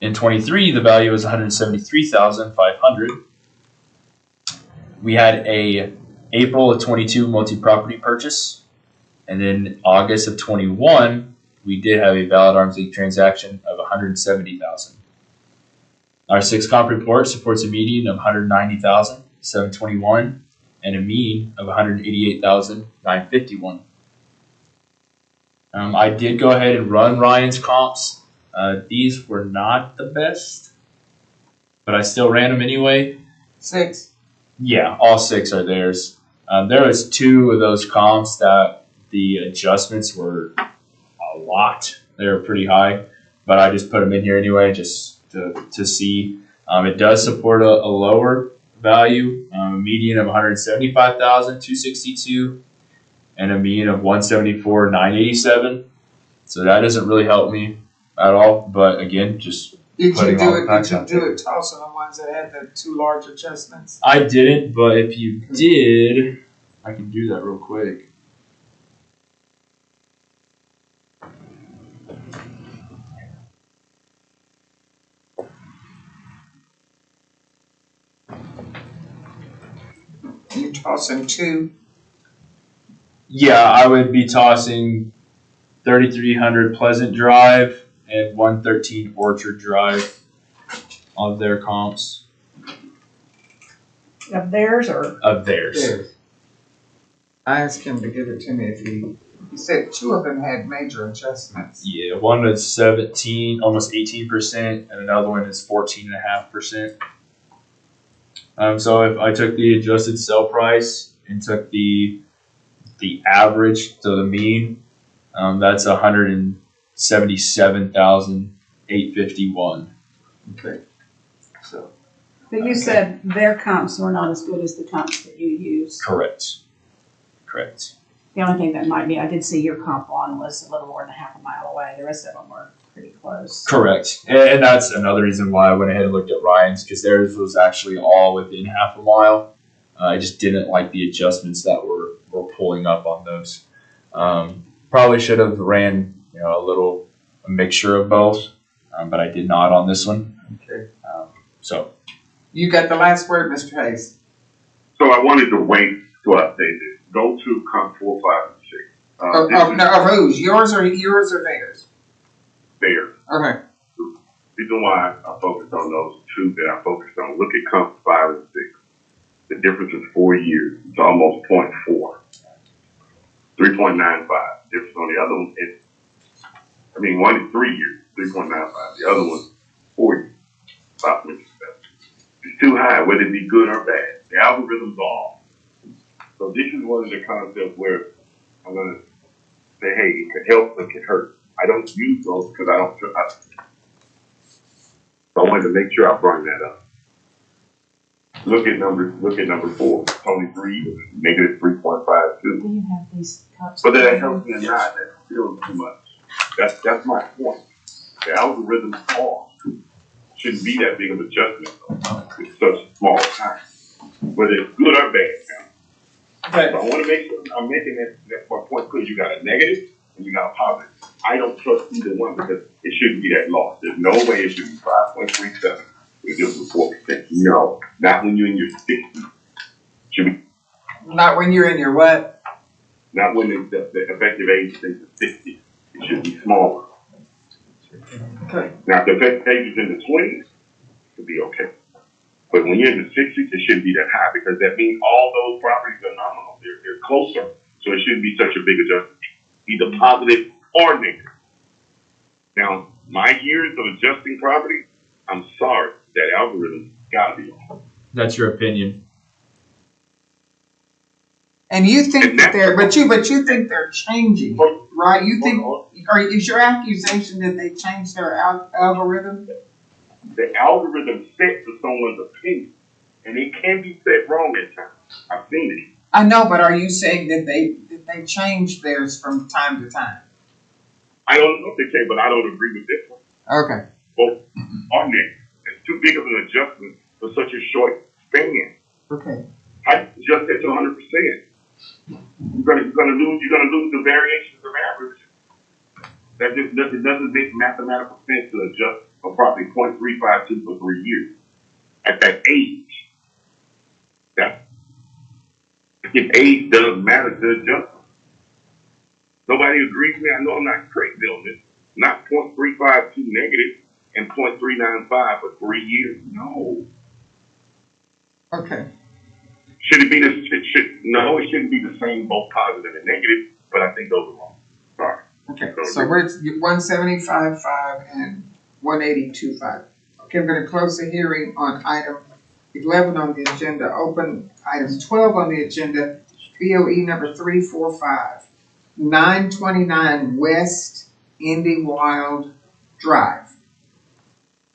In 23, the value was 173,500. We had a April of 22 multi-property purchase, and then August of 21, we did have a valid arm's length transaction of 170,000. Our 6 comp report supports a median of 190,721 and a mean of 188,951. I did go ahead and run Ryan's comps. These were not the best, but I still ran them anyway. 6. Yeah, all 6 are theirs. There was 2 of those comps that the adjustments were a lot. They were pretty high, but I just put them in here anyway just to see. It does support a lower value, a median of 175,262 and a mean of 174,987. So that doesn't really help me at all. But again, just Did you putting all the do facts it? out Did you there. do it also the ones that had the 2 large adjustments? I didn't, but if you did, I can do that real quick. You're tossing 2. Yeah, I would be tossing 3300 Pleasant Drive and 113 Orchard Drive on their comps Of theirs or? of theirs. There. I asked him to give it to me if he said 2 of them had major adjustments. Yeah, one is 17, almost 18%, and another one is 14.5%. So if I took the adjusted sell price and took the average, so the mean, that's 177,851. Okay. So, But you said their comps were not as good as the comps that you use. Correct. Correct. The only thing that might be, I did see your comp one was a little more than half a mile away. The rest of them were pretty close. Correct. And that's another reason why I went ahead and looked at Ryan's, because theirs was actually all within half a mile. I just didn't like the adjustments that were pulling up on those. Probably should have ran, a mixture of both, but I did not on this one. okay. So You got the last word, Mr. Hayes. So I wanted to wait to update this. Go to comp 4, 5, and 6. Of whose? Yours or theirs? There. Okay. Reason why I focused on those two that I focused on. Look at comp 5 and 6. The difference is 4 years. It's almost 0.4. 3.95. Difference on the other one is, one is 3 years, 3.95. The other one, 4 years. 5.7. It's too high, whether it be good or bad. The algorithm's off. So this is one of the concepts where I'm going to say, hey, it could help, it could hurt. I don't use those because I don't. So I wanted to make sure I brought that up. Look at number 4. It's only 3, negative 3.52. Do you have these cups? Whether that helps me or not, that's still too much. That's my point. The algorithm's off. Shouldn't be that big of adjustment though. It's such a small time. Whether it's good or bad. Okay. So I want to make sure I'm making that point clear. You got a negative and you got a positive. I don't trust either one because it shouldn't be that loss. There's no way it should be 5.37 with just with 4%. No, not when you're in your 60s. Should be Not when you're in your what? not when the effective age is in the 60s. It should be smaller. Okay. Now, if the effective age is in the 20s, it could be okay. But when you're in the 60s, it shouldn't be that high because that means all those properties are nominal. They're closer. So it shouldn't be such a big adjustment, either positive or negative. Now, my years of adjusting property, I'm sorry, that algorithm got to be on. that's your opinion. And you think that you think they're changing, right? You think, is your accusation that they changed their algorithm? The algorithm set for someone's opinion, and it can be set wrong at times. I've seen it. I know, but are you saying that they changed theirs from time to time? I don't know if they can, but I don't agree with this one. Okay. Both are negative. It's too big of an adjustment for such a short span. Okay. I adjust it to 100%. You're gonna lose the variations of average. That just doesn't make mathematical sense to adjust a property 0.352 for 3 years at that age. If age doesn't matter to adjustment. Nobody agrees with me. I know I'm not crazy on this. Not 0.352 negative and 0.395 for 3 years. No. Okay. Should it be no, it shouldn't be the same, both positive and negative, but I think those are wrong. Sorry. Okay. So we're at 175.5 and 182.5. Okay, I'm going to close the hearing on item 11 on the agenda. Open items 12 on the agenda. BOE number 345. 929 West Indy Wild Drive.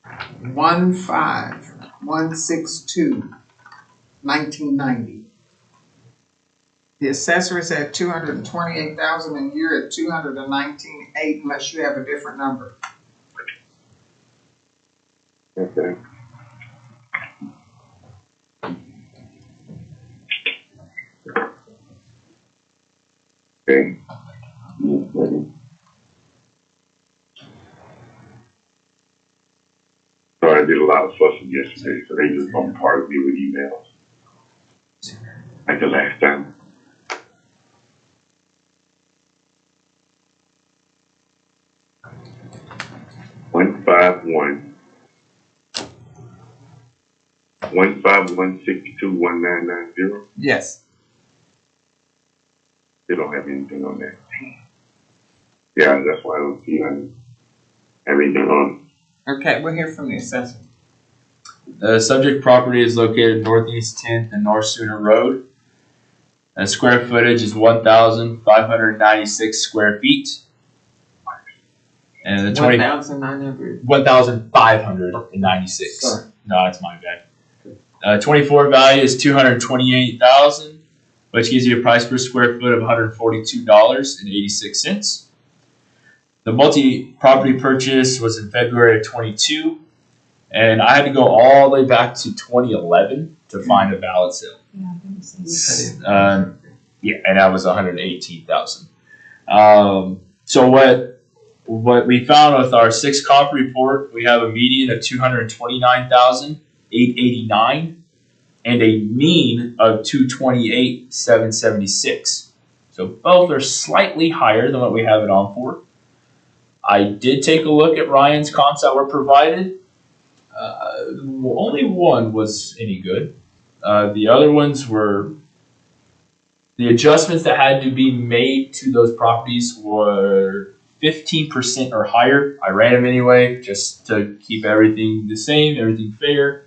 15162. 1990. The assessor is at $228,000 and you're at $219,800 unless you have a different number. Okay. Okay. Sorry, I did a lot of fussing yesterday, so they just bombarded me with emails. Like the last time. One five one 151621990. Yes. They don't have anything on that. Yeah, that's why I don't see anything on. Okay, we'll hear from the assessor. The subject property is located northeast 10th and North Sooner Road. The square footage is 1,596 square feet. And the 1,900. 1,596. Sorry. No, that's my bad. 24 value is 228,000, which gives you a price per square foot of $142.86. The multi-property purchase was in February of 22, and I had to go all the way back to 2011 to find a valid sale. Yeah, and that was 118,000. So what we found with our 6 comp report, we have a median of 229,889 and a mean of 228,776. So both are slightly higher than what we have it on for. I did take a look at Ryan's comps that were provided. Only one was any good. The other ones were, the adjustments that had to be made to those properties were 15% or higher. I ran them anyway, just to keep everything the same, everything fair.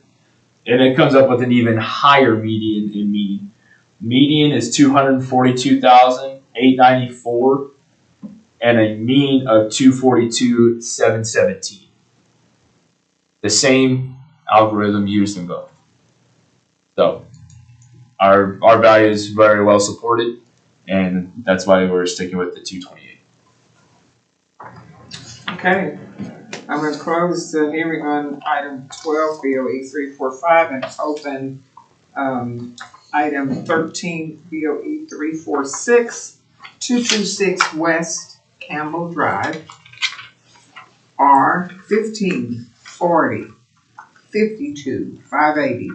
And it comes up with an even higher median and mean. Median is 242,894 and a mean of 242,717. The same algorithm used in both. So our value is very well supported, and that's why we're sticking with the 228. Okay, I'm going to close the hearing on item 12, BOE 345, and open item 13, BOE 346, 226 West Campbell Drive, R 1540 52 580.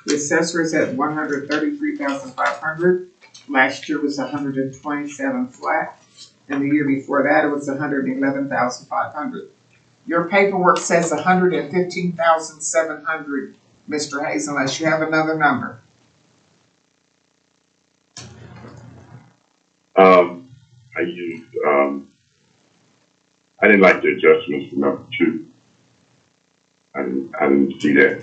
The assessor is at 133,500. Last year was 127 flat, and the year before that it was 111,500. Your paperwork says 115,700, Mr. Hayes, unless you have another number. I used, I didn't like the adjustments for number 2. I didn't see that.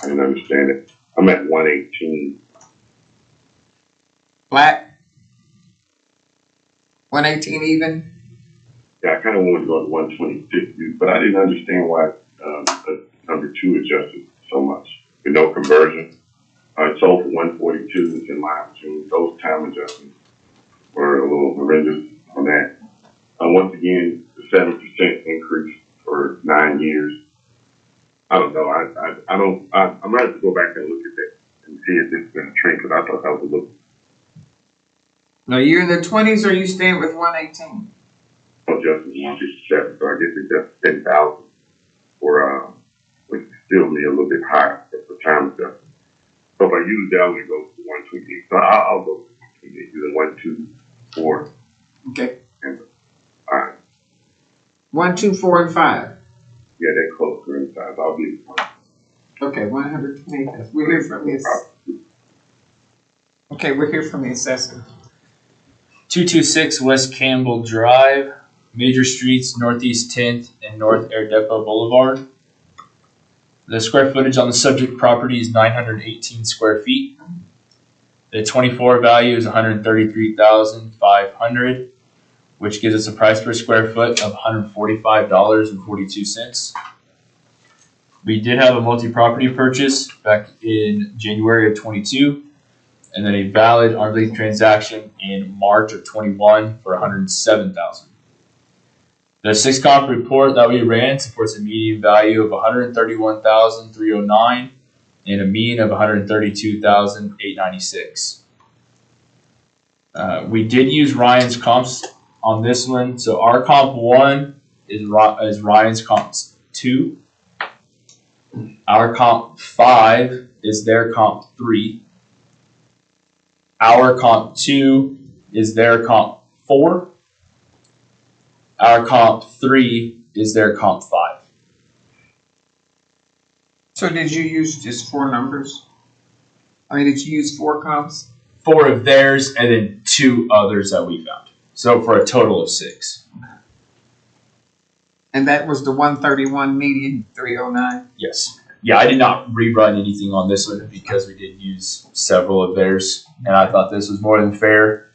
I didn't understand it. I'm at 118. Flat? 118 even? Yeah, I kind of wanted to go to 126, but I didn't understand why number 2 adjusted so much. With no conversion. It sold for 142 in line between those time adjustments were a little horrendous on that. Once again, the 7% increase for 9 years. I don't know. I'm gonna have to go back and look at that and see if it's been a trend, because I thought that was a little. No, you're in the 20s, or you staying with 118? Adjustment 157, so I guess it's just 10,000 for which is still me a little bit higher for time adjustment. So if I use that, I'm gonna go to 128. So I'll go to 124. Okay. And all right. 1, 2, 4, and 5. Yeah, they're closer in size. I'll be 1. Okay, 120. We're here from this. Okay, we're here from the assessor. 226 West Campbell Drive, major streets, Northeast 10th and North Air Depot Boulevard. The square footage on the subject property is 918 square feet. The 24 value is 133,500, which gives us a price per square foot of $145.42. We did have a multi-property purchase back in January of 22, and then a valid arm's length transaction in March of 21 for $107,000. The 6 comp report that we ran supports a median value of $131,309 and a mean of $132,896. We did use Ryan's comps on this one. So our comp 1 is Ryan's comp 2. Our comp 5 is their comp 3. Our comp 2 is their comp 4. Our comp 3 is their comp 5. So did you use just 4 numbers? I mean, did you use 4 comps? 4 of theirs and then 2 others that we found. So for a total of 6. And that was the 131 median 309? Yes. Yeah, I did not rewrite anything on this one because we did use several of theirs. And I thought this was more than fair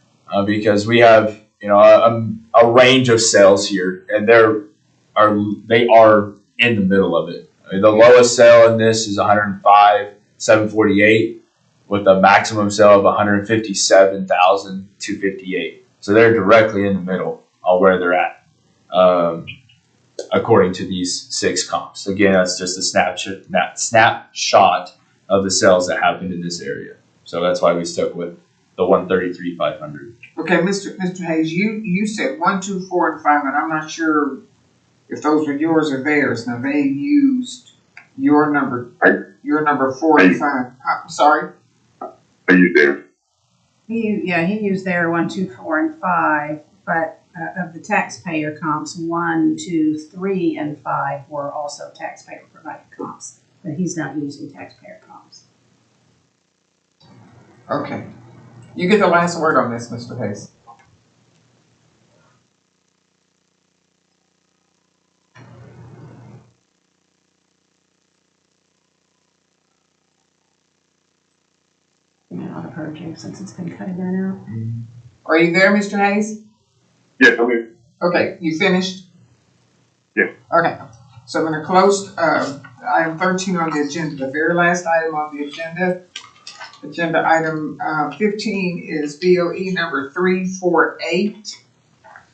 because we have a range of sales here, and they are in the middle of it. I mean, the lowest sale in this is 105,748, with a maximum sale of 157,258. So they're directly in the middle of where they're at, according to these 6 comps. Again, that's just a snapshot of the sales that happened in this area. So that's why we stuck with the 133,500. Okay, Mr. Hayes, you said 1, 2, 4, and 5, and I'm not sure if those were yours or theirs. Now they used your number 4 and 5. I'm sorry. I used theirs. He used their 1, 2, 4, and 5, but of the taxpayer comps, 1, 2, 3, and 5 were also taxpayer provided comps, but he's not using taxpayer comps. Okay. You get the last word on this, Mr. Hayes. You know, I've heard you since it's been cut in and out. Are you there, Mr. Hayes? Yes, I'm here. Okay, you finished? Yes. Okay, so I'm going to close item 13 on the agenda. The very last item on the agenda item 15 is BOE number 348,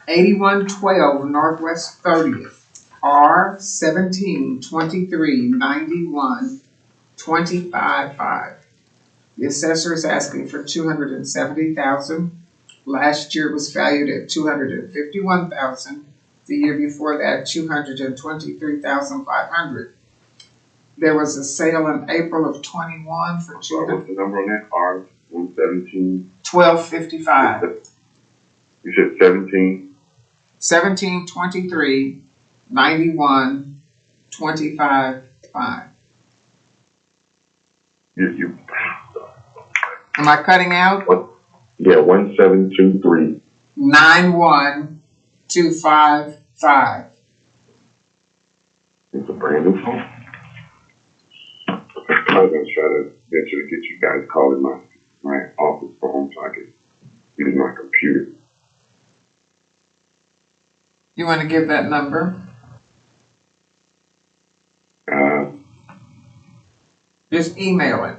8112 Northwest 30th, R 17239125.5. The assessor is asking for $270,000. Last year it was valued at $251,000. The year before that, $223,500. There was a sale in April of 21 for What's the number on that? R117? $1,255. You said 17? 17239125.5. You. Am I cutting out? Yeah, 1723. 91255. It's a brand new phone. I was gonna try to eventually get you guys calling my office phone so I can use my computer. You want to give that number? Just email it.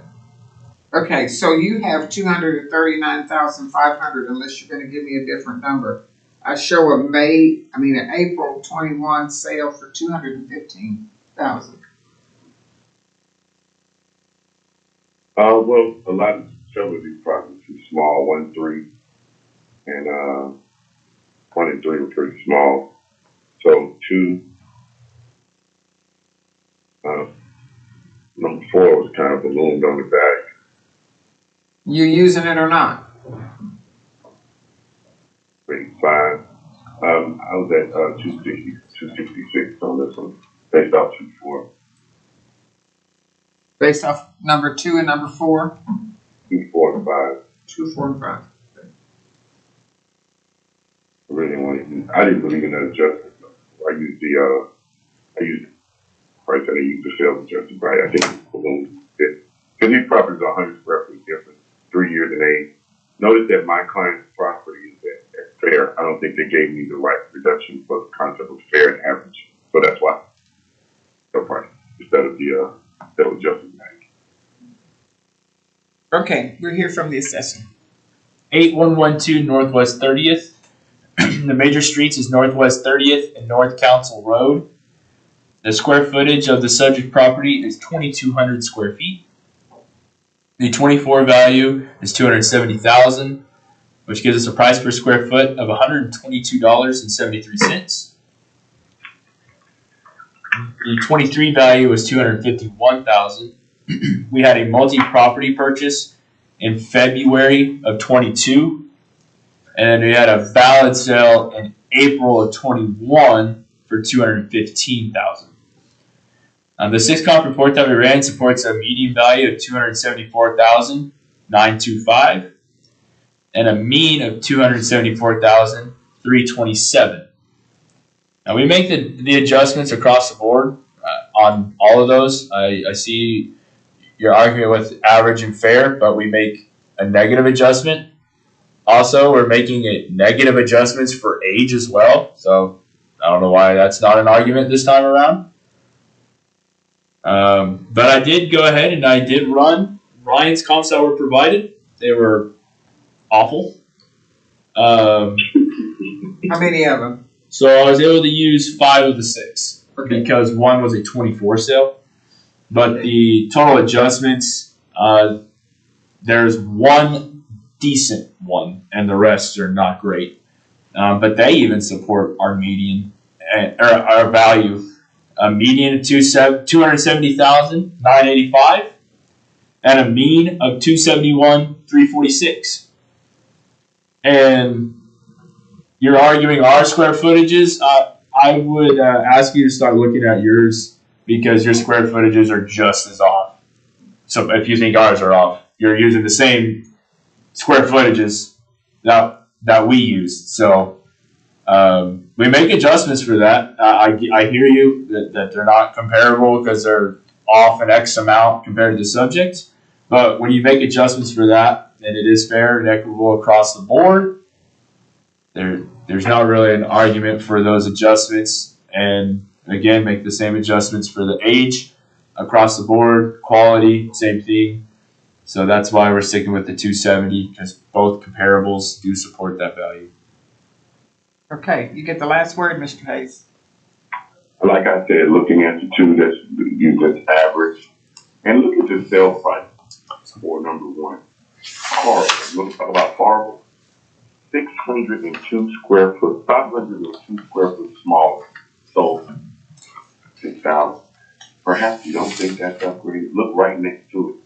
Okay, so you have $239,500 unless you're going to give me a different number. I show an April 21 sale for $215,000. Well, a lot of some of these properties are small, 1, 3, and 1 and 3 were pretty small. So 2, number 4 was kind of ballooned on the value. You using it or not? 5. I was at 266 on this one, based off 2, 4. Based off number 2 and number 4? 2, 4, and 5. 2, 4, and 5. I really didn't want to use. I didn't believe in that adjustment. I used the price that I used the sales adjustment, right? I think it's ballooned. Because these properties are 100 square feet different, 3 years in age. Notice that my client's property is at fair. I don't think they gave me the right reduction for the concept of fair and average. So that's why the price instead of the sales adjustment value. Okay, we'll hear from the assessor. 8112 Northwest 30th. The major streets is Northwest 30th and North Council Road. The square footage of the subject property is 2,200 square feet. The 24 value is $270,000, which gives us a price per square foot of $122.73. The 23 value was $251,000. We had a multi-property purchase in February of 22, and we had a valid sale in April of 21 for $215,000. The 6 comp report that we ran supports a median value of $274,925 and a mean of $274,327. Now we make the adjustments across the board on all of those. I see you're arguing with average and fair, but we make a negative adjustment Also, we're making it negative adjustments for age as well. So I don't know why that's not an argument this time around. But I did go ahead and I did run Ryan's comps that were provided. They were awful. How many of them? So I was able to use 5 of the 6 because one was a 24 sale. But the total adjustments, there's one decent one, and the rest are not great. But they even support our median or our value. A median of 270,985, and a mean of 271,346. And you're arguing our square footages. I would ask you to start looking at yours because your square footages are just as off. So if you think ours are off, you're using the same square footages that we use. So we make adjustments for that. I hear you that they're not comparable because they're off an X amount compared to the subject. But when you make adjustments for that, and it is fair and equitable across the board, there's not really an argument for those adjustments. And again, make the same adjustments for the age across the board, quality, same thing. So that's why we're sticking with the 270 because both comparables do support that value. Okay, you get the last word, Mr. Hayes. Like I said, looking at the two that's used as average, and look at the sale price for number one. Horrible. Let's talk about horrible. 602 square foot, 502 square foot smaller, sold 6,000. Perhaps you don't think that's upgraded. Look right next to it.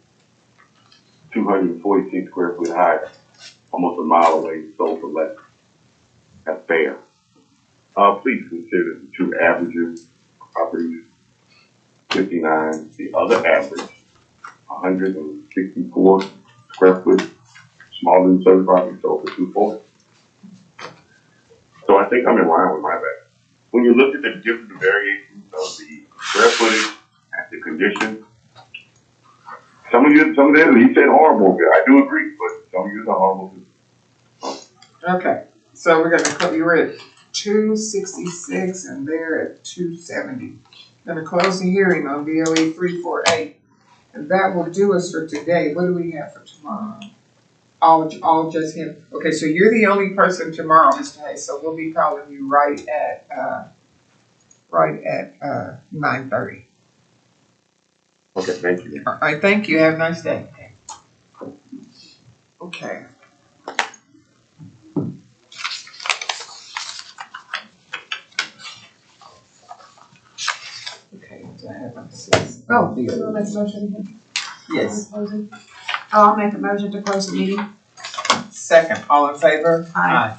246 square foot higher, almost a mile away, sold for less. That's fair. Please consider the two averages properties, 59. The other average, 164 square foot, smaller than 30 properties, sold for 240. So I think I'm in line with my bad. When you look at the different variations of the square footage and the condition, some of them, you said horrible. I do agree, but some of you are horrible too. Okay, so we're you were at 266 and they're at 270. Gonna close the hearing on BOE 348. And that will do us for today. What do we have for tomorrow? All just him. Okay, so you're the only person tomorrow, Mr. Hayes, so we'll be calling you right at 9:30. Okay, thank you. All right, thank you. Have a nice day. Okay. Okay, do I have my six? Oh, You wanna make a motion? yes. I'll make a motion to close the meeting. Second, all in favor? Aye.